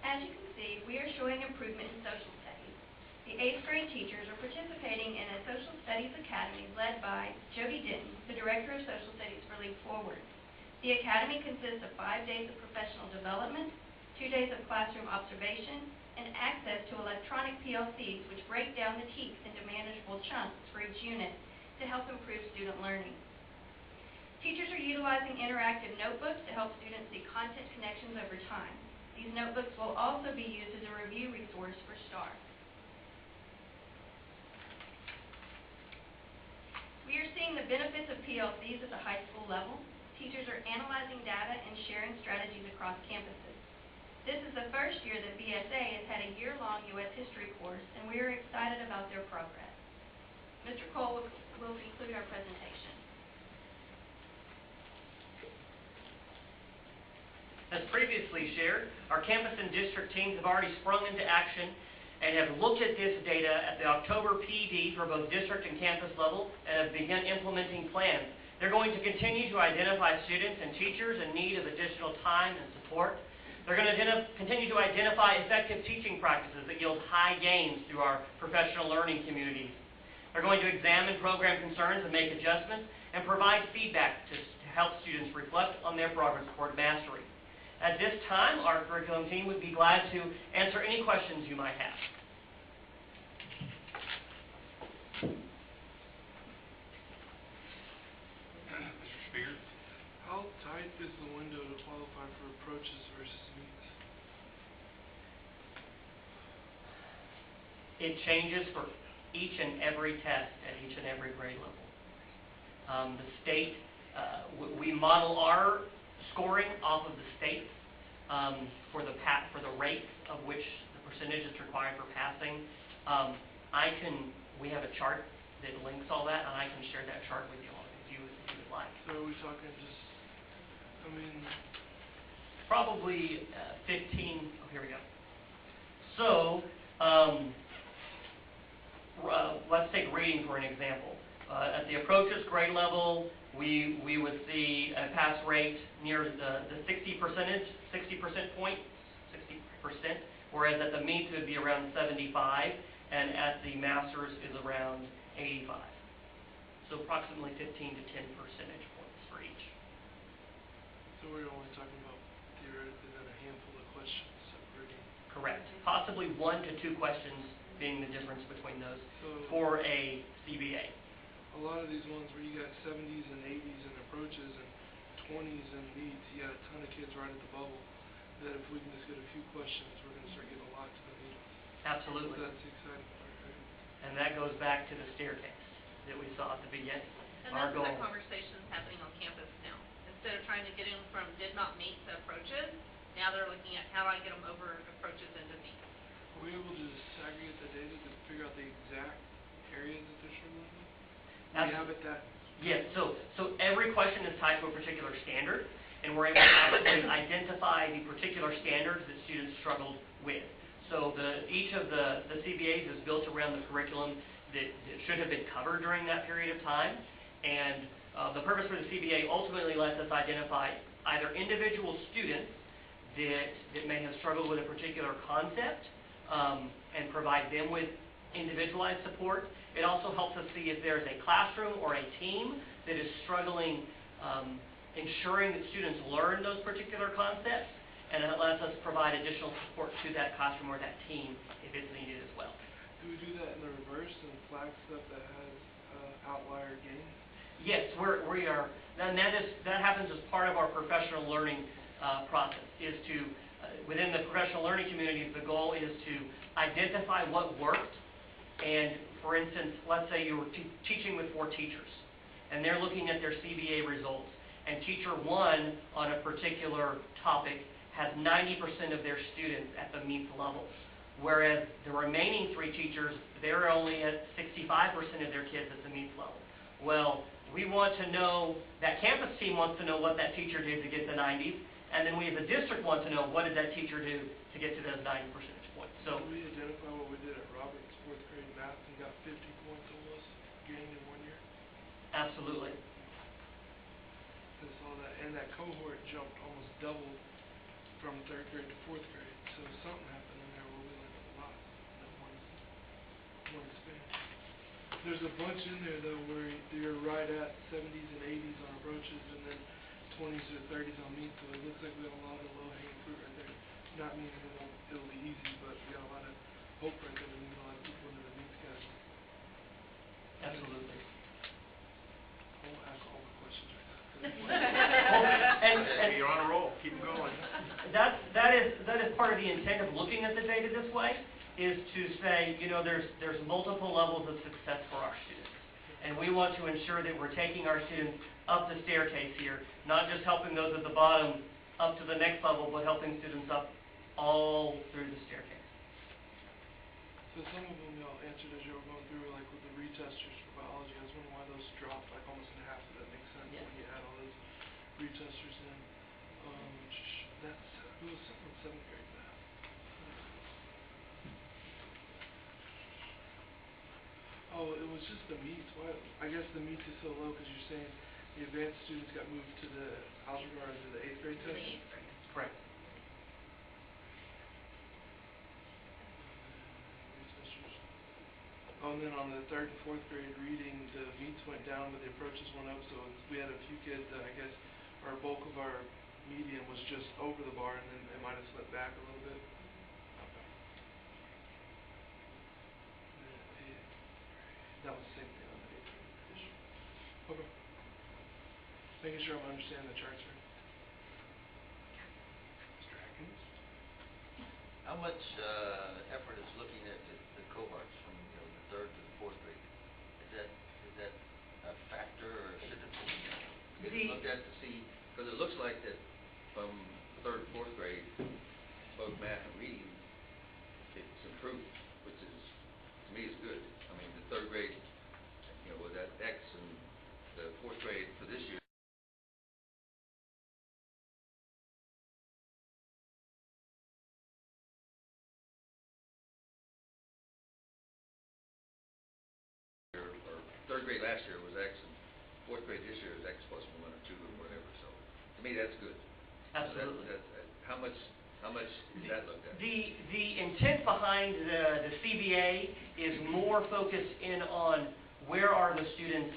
As you can see, we are showing improvement in social studies. The 8th grade teachers are participating in a social studies academy led by Jody Denton, the director of social studies for Leap Forward. The academy consists of 5 days of professional development, 2 days of classroom observation, and access to electronic PLCs which break down the text into manageable chunks for each unit to help improve student learning. Teachers are utilizing interactive notebooks to help students see content connections over time. These notebooks will also be used as a review resource for STAR. We are seeing the benefits of PLCs at the high school level. Teachers are analyzing data and sharing strategies across campuses. This is the first year that BSA has had a year-long U.S. history course, and we are excited about their progress. Mr. Cole will conclude our presentation. As previously shared, our campus and district teams have already sprung into action and have looked at this data at the October PD for both district and campus level and have begun implementing plans. They're going to continue to identify students and teachers in need of additional time and support. They're going to continue to identify effective teaching practices that yield high gains through our professional learning communities. They're going to examine program concerns and make adjustments and provide feedback to help students reflect on their progress toward mastery. At this time, our curriculum team would be glad to answer any questions you might have. Mr. Spear? How tight is the window to qualify for approaches versus meets? It changes for each and every test at each and every grade level. The state, we model our scoring off of the state for the rate of which the percentage that's required for passing. We have a chart that links all that, and I can share that chart with you all if you would like. So are we talking just, Probably 15, here we go. So, let's take reading for an example. At the approaches grade level, we would see a pass rate near the 60% point, 60%, whereas at the meets it would be around 75, and at the masters is around 85. So approximately 15 to 10 percentage points for each. so we're only talking about theoretically then a handful of questions separating? Correct. Possibly 1 to 2 questions being the difference between those So for a CBA. a lot of these ones where you got 70s and 80s and approaches and 20s and meets, you got a ton of kids right at the bubble, that if we can just get a few questions, we're going to start getting a lot to the meet. Absolutely. So that's the exciting part, right? And that goes back to the staircase that we saw at the beginning. And Our that's goal. the conversation that's happening on campus now. Instead of trying to get them from did not meet to approaches, now they're looking at how do I get them over approaches into meet. Are we able to disaggregate the data to figure out the exact areas that they're struggling with? Do we have it that? Yes, so every question is tied to a particular standard, and we're able to actually identify the particular standards that students struggled with. So each of the CBAs is built around the curriculum that should have been covered during that period of time, and the purpose for the CBA ultimately lets us identify either individual students that may have struggled with a particular concept and provide them with individualized support. It also helps us see if there's a classroom or a team that is struggling ensuring that students learn those particular concepts, and it lets us provide additional support to that classroom or that team if it's needed as well. Do we do that in the reverse and flag stuff that has outlier gains? Yes, we are, and that happens as part of our professional learning process, is to, within the professional learning community, the goal is to identify what worked, and for instance, let's say you were teaching with 4 teachers, and they're looking at their CBA results, and teacher 1 on a particular topic has 90% of their students at the meets level, whereas the remaining 3 teachers, they're only at 65% of their kids at the meets level. Well, we want to know, that campus team wants to know what that teacher did to get the 90s, and then we as a district want to know what did that teacher do to get to those 90 percentage points. So Did we identify what we did at Robert's fourth grade math and got 50 points almost gained in 1 year? absolutely. I saw that, and that cohort jumped almost doubled from third grade to fourth grade. So something happened in there where we learned a lot in one span. There's a bunch in there though where you're right at 70s and 80s on approaches, and then 20s or 30s on meets. So it looks like we have a lot of low-hanging fruit right there. Not meaning it'll be easy, but we got a lot of hope right there. We need a lot of people into the meets category. Absolutely. I won't ask all the questions right now. Well, and You're on a roll, keep them going. that is part of the intent of looking at the data this way, is to say, you know, there's multiple levels of success for our students. And we want to ensure that we're taking our students up the staircase here, not just helping those at the bottom up to the next level, but helping students up all through the staircase. So some of them y'all answered as you were going through, like with the retesters for biology. I was wondering why those dropped like almost in half. Does that make sense Yeah. when you add all those retesters in? It was something in seventh grade math. Oh, it was just the meets. Why? I guess the meets is so low because you're saying the advanced students got moved to the algebra or to the eighth grade test. Correct. Oh, and then on the third and fourth grade reading, the meets went down, but the approaches went up. So we had a few kids that I guess our bulk of our median was just over the bar, and then it might have slipped back a little bit. That was the same thing on the eighth grade issue. Okay. Making sure I'm understanding the charts right. Mr. Atkins? How much effort is looking at the cohorts from the third to the fourth grade? Is that a factor, or should it be looked at to see? Because it looks like that from third and fourth grade, both math and reading, it's improved, which is, to me, is good. I mean, the third grade, with that X, and the fourth grade for this year, or third grade last year was X, and fourth grade this year is X plus 1 or 2 or whatever. So to me, that's good. Absolutely. So how much is that looked at? The intent behind the CBA is more focused in on where are the students,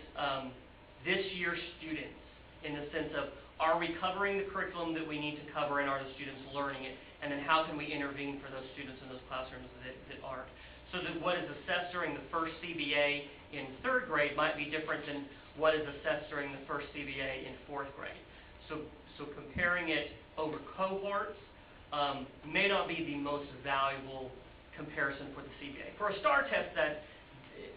this year's students, in the sense of, are we covering the curriculum that we need to cover, and are the students learning it? And then how can we intervene for those students in those classrooms that aren't? So that what is assessed during the first CBA in third grade might be different than what is assessed during the first CBA in fourth grade. So comparing it over cohorts may not be the most valuable comparison for the CBA. For a STAR test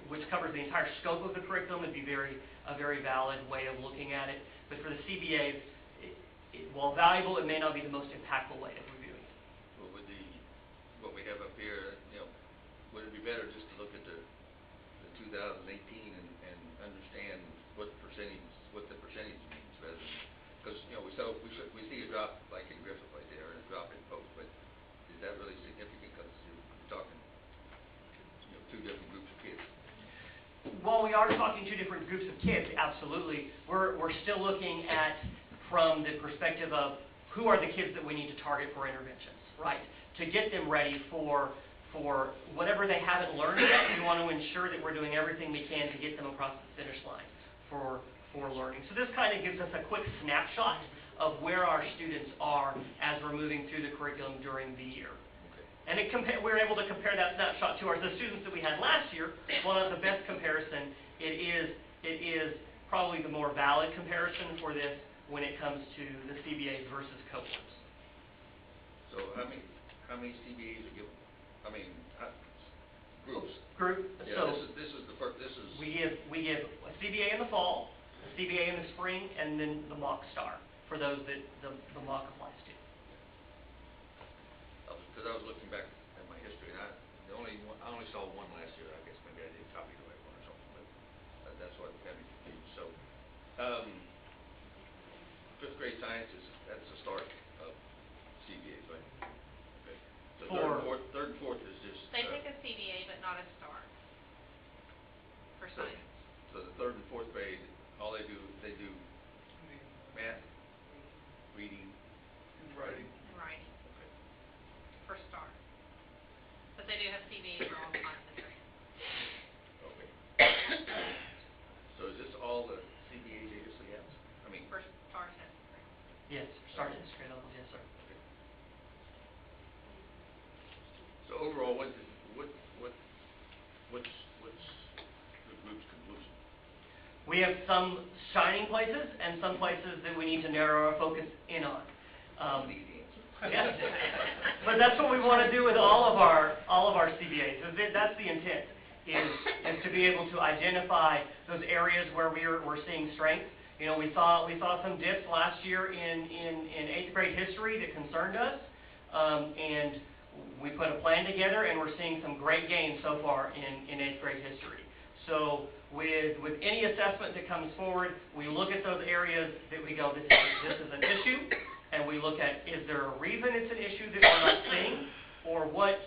which covers the entire scope of the curriculum, would be a very valid way of looking at it. But for the CBA, while valuable, it may not be the most impactful way of reviewing it. Well, with what we have up here, would it be better just to look at the 2018 and understand what the percentage means, rather than, because we see a drop like in Griffith right there, and a drop in Pope, but is that really significant? Because you're talking two different groups of kids. While we are talking two different groups of kids, absolutely, we're still looking at from the perspective of who are the kids that we need to target for interventions, right? To get them ready for whatever they haven't learned yet. We want to ensure that we're doing everything we can to get them across the finish line for learning. So this kind of gives us a quick snapshot of where our students are as we're moving through the curriculum during the year. And we're able to compare that snapshot to the students that we had last year. While not the best comparison, it is probably the more valid comparison for this when it comes to the CBAs versus cohorts. So how many CBAs are given? I mean, groups. Group. Yeah, So this is the first. This is. We give a CBA in the fall, a CBA in the spring, and then the mock STAR for those that the mock applies to. Because I was looking back at my history, and I only saw one last year. I guess maybe I didn't copy the right one or something, but that's what had me confused. So science that's the start of CBAs, right? Okay. So third and fourth is just. They take a CBA, but not a STAR for science. So the third and fourth grade, all they do math, reading, writing. And writing for STAR. But they do have CBA for all classes. Okay. So is this all the CBA data she has? I mean. For STAR test. Yes, start at grade level, yes, sir. Okay. So overall, what's the group's conclusion? We have some shining places and some places that we need to narrow our focus in on. Yes. But that's what we want to do with all of our CBAs. That's the intent, is to be able to identify those areas where we're seeing strength. You know, we saw some dips last year in 8th grade history that concerned us, and we put a plan together, and we're seeing some great gains so far in 8th grade history. So with any assessment that comes forward, we look at those areas that we go, this is an issue, and we look at, is there a reason it's an issue that we're not seeing, or what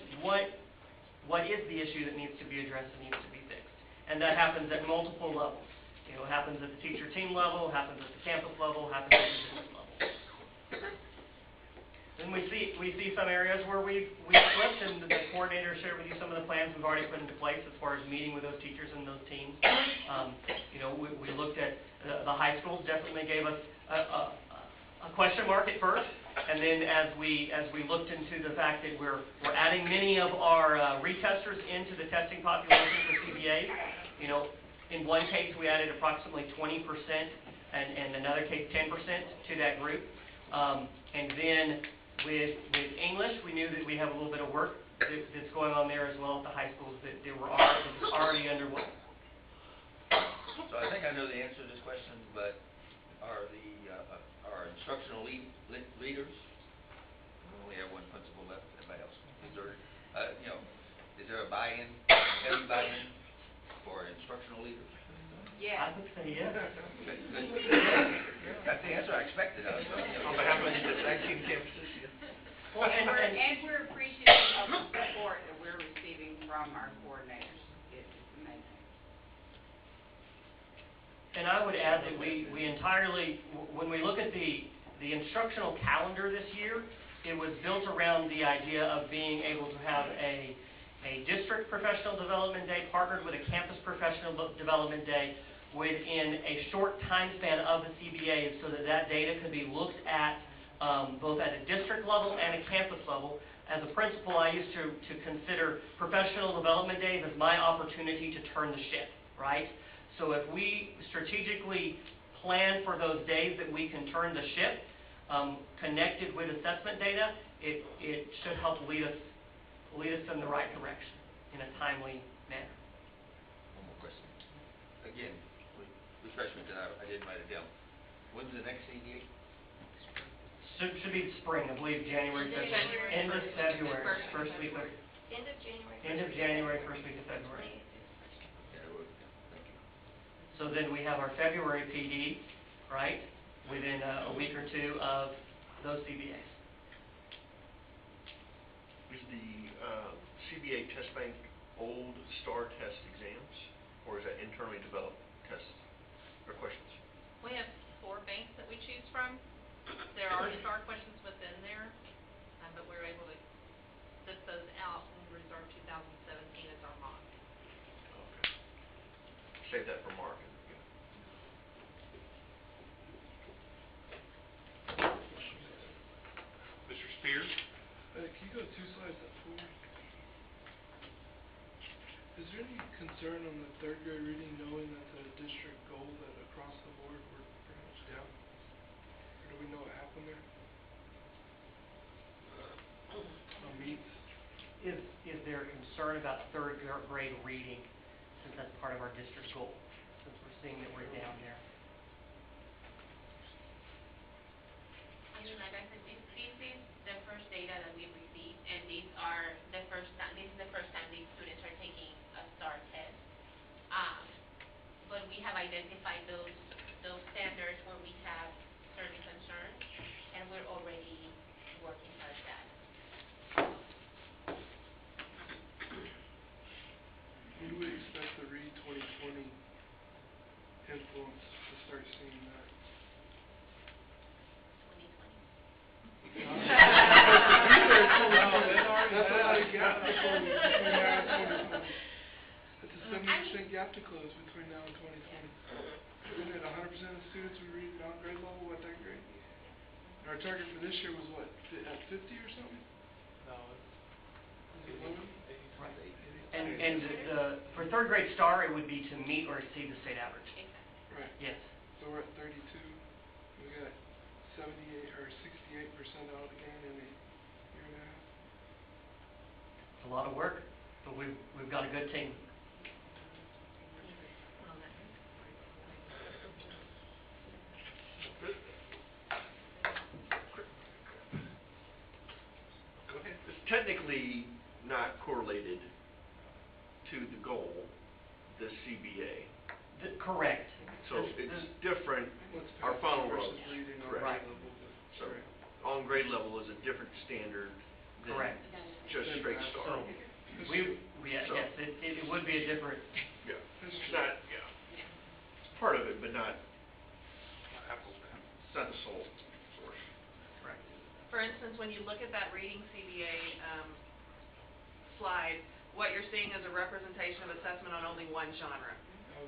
is the issue that needs to be addressed and needs to be fixed? And that happens at multiple levels. You know, it happens at the teacher team level, happens at the campus level, happens at the district level. Then we see some areas where we've slipped, and the coordinator shared with you some of the plans we've already put into place as far as meeting with those teachers and those teams. You know, we looked at the high schools, definitely gave us a question mark at first, and then as we looked into the fact that we're adding many of our retesters into the testing population for CBA. You know, in one case we added approximately 20%, and another case 10% to that group. And then with English, we knew that we have a little bit of work that's going on there as well at the high schools that was already underway. So I think I know the answer to this question, but are instructional leaders? We only have one principal left. Everybody else deserted. Is there a buy-in, heavy buy-in for instructional leaders? Yeah. I would say yes. That's the answer I expected. On behalf of the 19 campuses, yeah. Well, and we're appreciative of the support that we're receiving from our coordinators. It's amazing. And I would add that we entirely, when we look at the instructional calendar this year, it was built around the idea of being able to have a district professional development day partnered with a campus professional development day within a short time span of the CBAs, so that data could be looked at both at a district level and a campus level. As a principal, I used to consider professional development days as my opportunity to turn the ship, right? So if we strategically plan for those days that we can turn the ship, connected with assessment data, it should help lead us in the right direction in a timely manner. One more question. Again, refresh me, because I didn't write it down. When's the next CBA? Should be spring, I believe, January, February. End of February, first week of. End of January. End of January, first week of February. Yeah, I wrote it down. Thank you. So then we have our February PD, right, within a week or two of those CBAs. Is the CBA test bank old STAR test exams, or is that internally developed tests or questions? We have 4 banks that we choose from. There are STAR questions within there, but we're able to list those out and reserve 2017 as our mock. Okay. Save that for Mark. Mr. Spears? Can you go 2 slides up forward? Is there any concern on the 3rd grade reading, knowing that the district goal that across the board we're pretty much down? Or do we know what happened there? On meets? Is there concern about 3rd grade reading, since that's part of our district goal, since we're seeing that we're down there? I mean, like I said, this is the first data that we've received, and this is the first time these students are taking a STAR test. But we have identified those standards where we have certain concerns, we're already working towards that. When do we expect the READ 2020 influence to start seeing that? 2020. That's a lot of gap to close between now and 2020. That's a 70% gap to close between now and 2020. Isn't it 100% of students who read non-grade level at that grade? Our target for this year was what, at 50 or something? No, Was it 11? And for third grade STAR, it would be to meet or exceed the state average. Right. Yes. So we're at 32. We got 78 or 68% out of the game in a year and a half. It's a lot of work, but we've got a good team. Go ahead. It's technically not correlated to the goal, the CBA. Correct. So it's different, our final road. Right. So on grade level is a different standard than Correct. just straight STAR. So yes, it would be a different. Yeah, it's not, part of it, but not, it's not the sole source. Correct. For instance, when you look at that reading CBA slide, what you're seeing is a representation of assessment on only one genre.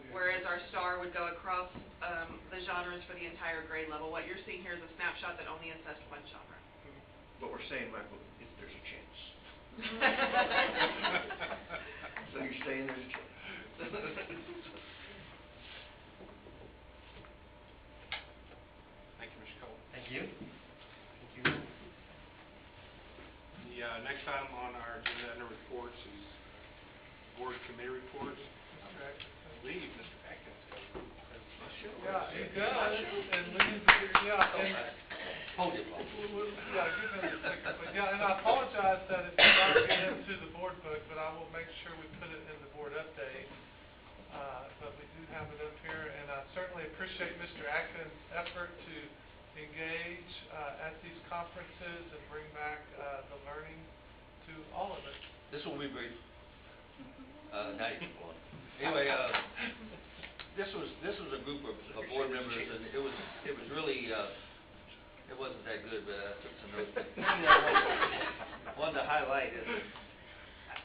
Whereas our STAR would go across the genres for the entire grade level. What you're seeing here is a snapshot that only assessed one genre. What we're saying, Michael, is there's a chance. So you're saying there's a chance. Thank you, Mr. Cole. Thank you. Thank you. The next item on our agenda under reports is board committee reports. I believe Mr. Atkins has a presentation. Yeah, he does, and we need to get, Hold it, give him a second, but and I apologize that it's not getting into the board book, but I will make sure we put it in the board update. But we do have it up here, and I certainly appreciate Mr. Atkins' effort to engage at these conferences and bring back the learning to all of us. This will be brief. Now you can go on. Anyway, this was a group of board members, and it was really it wasn't that good, but I took some notes. One to highlight is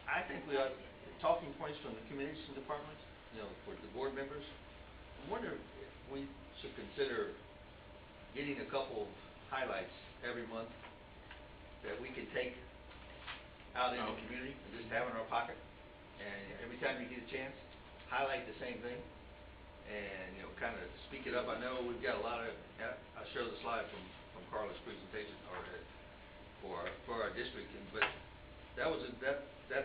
I think we ought talking points from the committees and departments, for the board members. I wonder if we should consider getting a couple of highlights every month that we could take out in the community and just have in our pocket. And every time you get a chance, highlight the same thing, and kind of speak it up. I know we've got a lot of. I'll show the slide from Carla's presentation for our district, but that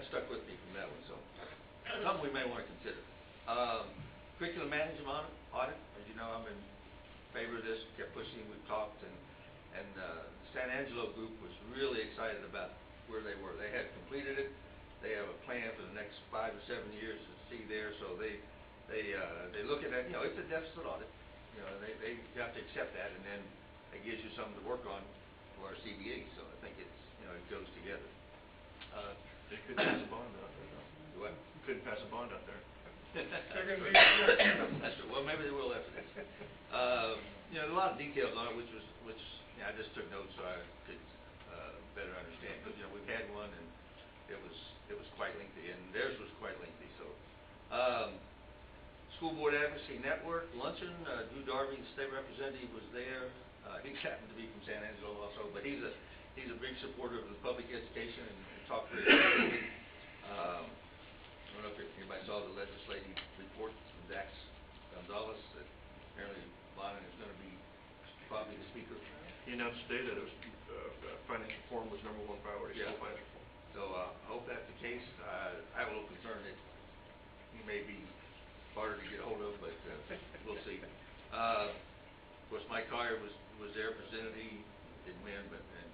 stuck with me from that one. So something we may want to consider. Curriculum management audit. As you know, I'm in favor of this. Kept pushing. We've talked, and the San Angelo group was really excited about where they were. They had completed it. They have a plan for the next 5 to 7 years to see there, so they look at that. It's a deficit audit. They have to accept that, and then it gives you something to work on for our CBA. So I think it's it goes together. They couldn't pass a bond out there, though. What? Couldn't pass a bond out there. That's true. Well, maybe they will after this. A lot of details on it, which I just took notes so I could better understand. But we've had one, and it was quite lengthy, and theirs was quite lengthy. So, School Board Advocacy Network luncheon. Drew Darby, the state representative, was there. He happened to be from San Angelo also, but he's a big supporter of the public education and talked very clearly. I don't know if anybody saw the legislative report from Dax Gonzalez that apparently Bonin is going to be probably the speaker. He announced today that it was financial reform was #1 priority. Yeah. School financial reform. So I hope that's the case. I have a little concern that he may be harder to get a hold of, but we'll see. Of course, Mike Collier was there, presented. He didn't win, and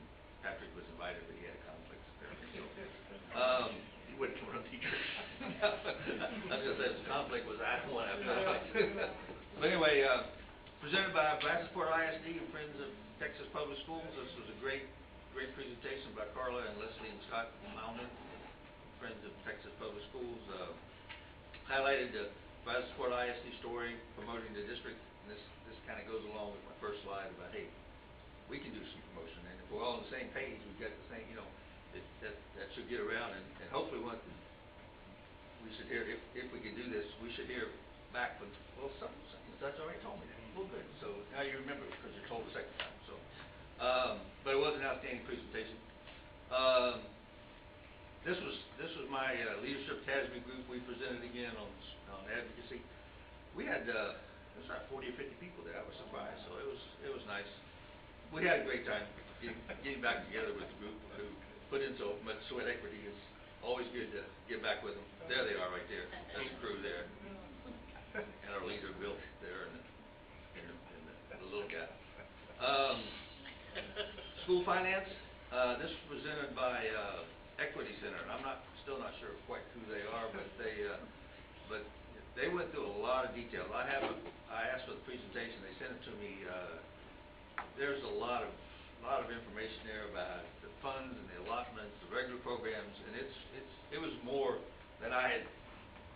Patrick was invited, but he had a conflict apparently. So, he wouldn't run teachers. I was going to say his conflict was I don't want to have conflict. But anyway, presented by Brazosport ISD and Friends of Texas Public Schools. This was a great presentation by Carla and Leslie and Scott Mountain, Friends of Texas Public Schools. Highlighted the Brazosport ISD story, promoting the district, and this kind of goes along with my first slide about, hey, we can do some promotion, and if we're all on the same page, we've got the same, that should get around, and hopefully we should hear, if we can do this, we should hear back from, well, such already told me that. Well, good. So now you remember because you're told the second time. So, but it was an outstanding presentation. This was my leadership TASB group. We presented again on advocacy. We had there was about 40 or 50 people there. I was surprised. So it was nice. We had a great time getting back together with the group who put in so much sweat equity. It's always good to get back with them. There they are right there. That's the crew there. And our leader, Bill, there in the little guy. School finance. This was presented by Equity Center. I'm still not sure quite who they are, but they went through a lot of detail. I asked for the presentation. They sent it to me. There's a lot of information there about the funds and the allotments, the regular programs, and it was more than I had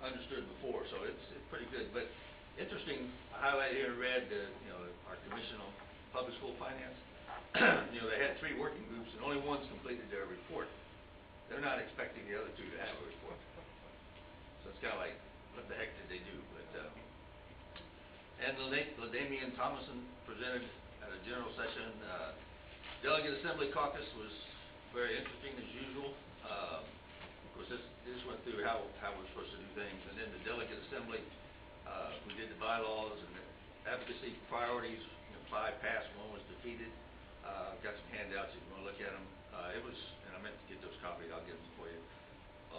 understood before, so it's pretty good. But interesting, I highlighted here in red, our Commission on Public School Finance. They had 3 working groups, and only one's completed their report. They're not expecting the other 2 to have a report. So it's kind of like, what the heck did they do? But and LaDamian Thomason presented at a general session. Delegate Assembly Caucus was very interesting as usual. Of course, this went through how we're supposed to do things, and then the Delegate Assembly, we did the bylaws and the advocacy priorities. 5 passed, 1 was defeated. Got some handouts if you want to look at them. And I meant to get those copies. I'll get them for you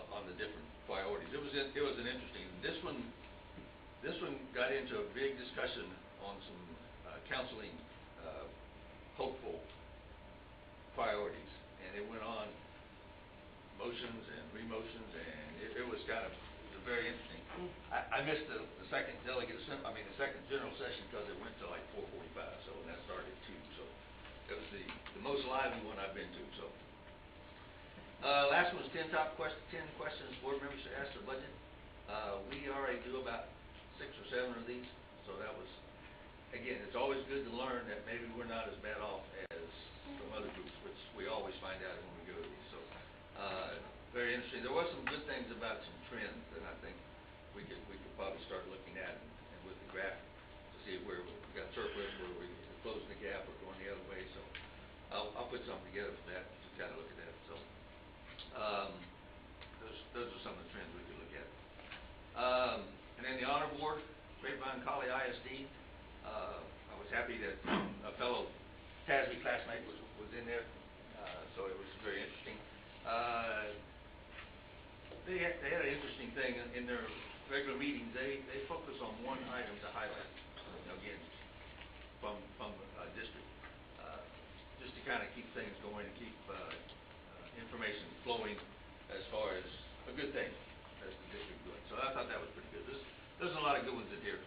on the different priorities. It was an interesting. This one got into a big discussion on some counseling hopeful priorities, and it went on motions and remotions, and it was very interesting. I missed the second the second general session because it went to like 4:45, so and that started at 2. So it was the most lively one I've been to. So last one was 10 questions board members should ask the budget. We already do about 6 or 7 of these, so that was, again, it's always good to learn that maybe we're not as bad off as some other groups, which we always find out when we go to these. So very interesting. There was some good things about some trends that I think we could probably start looking at, and with the graph to see where we got surplus, where we're closing the gap or going the other way. So I'll put something together for that to kind of look at that. So those are some of the trends we could look at. And then the honor board, Grapevine Colley ISD. I was happy that a fellow TASB classmate was in there, so it was very interesting. They had an interesting thing in their regular meetings. They focus on one item to highlight, again, from a district, just to kind of keep things going and keep information flowing as far as a good thing as the district doing. So I thought that was pretty good. There's a lot of good ones in here.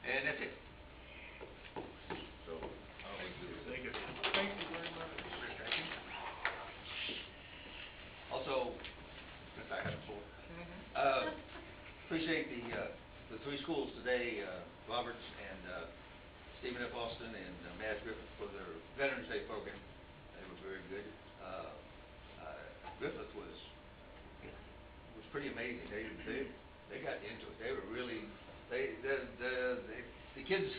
And that's it. So, Thank you. Thank you very much. also, since I have the floor, appreciate the 3 schools today, Roberts and Stephen F. Austin and Madge Griffith for their Veterans Day program. They were very good. Griffith was pretty amazing. They got into it. They were really the kids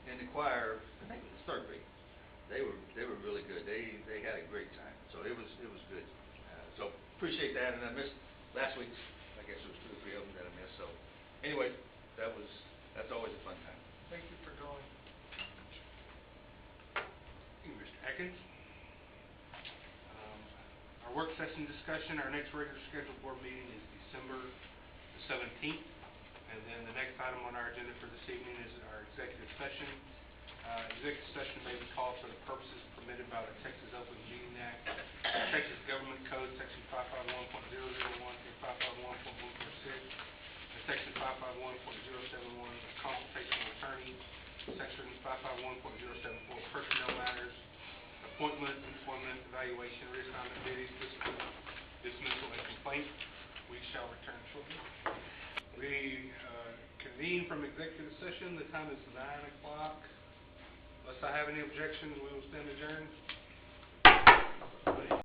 in the choir. I think it was 3rd grade. They were really good. They had a great time. So it was good. So appreciate that. And I missed last week's. I guess it was 2 or 3 of them that I missed. So anyway, that's always a fun time. Thank you for going. Thank you, Mr. Atkins. Our work session discussion, our next regular scheduled board meeting is December the 17th. And then the next item on our agenda for this evening is our executive session. Executive session may be called for the purposes permitted by the Texas Open Meeting Act, Texas Government Code, Section 551.001 and 551.146, and Section 551.071, consultation with attorneys, Section 551.074, personnel matters, appointment, employment, evaluation, reassignment duties, discipline, dismissal, and complaint. We shall return shortly. We convene from executive session. The time is 9 o'clock. Unless I have any objections, we will stand adjourned.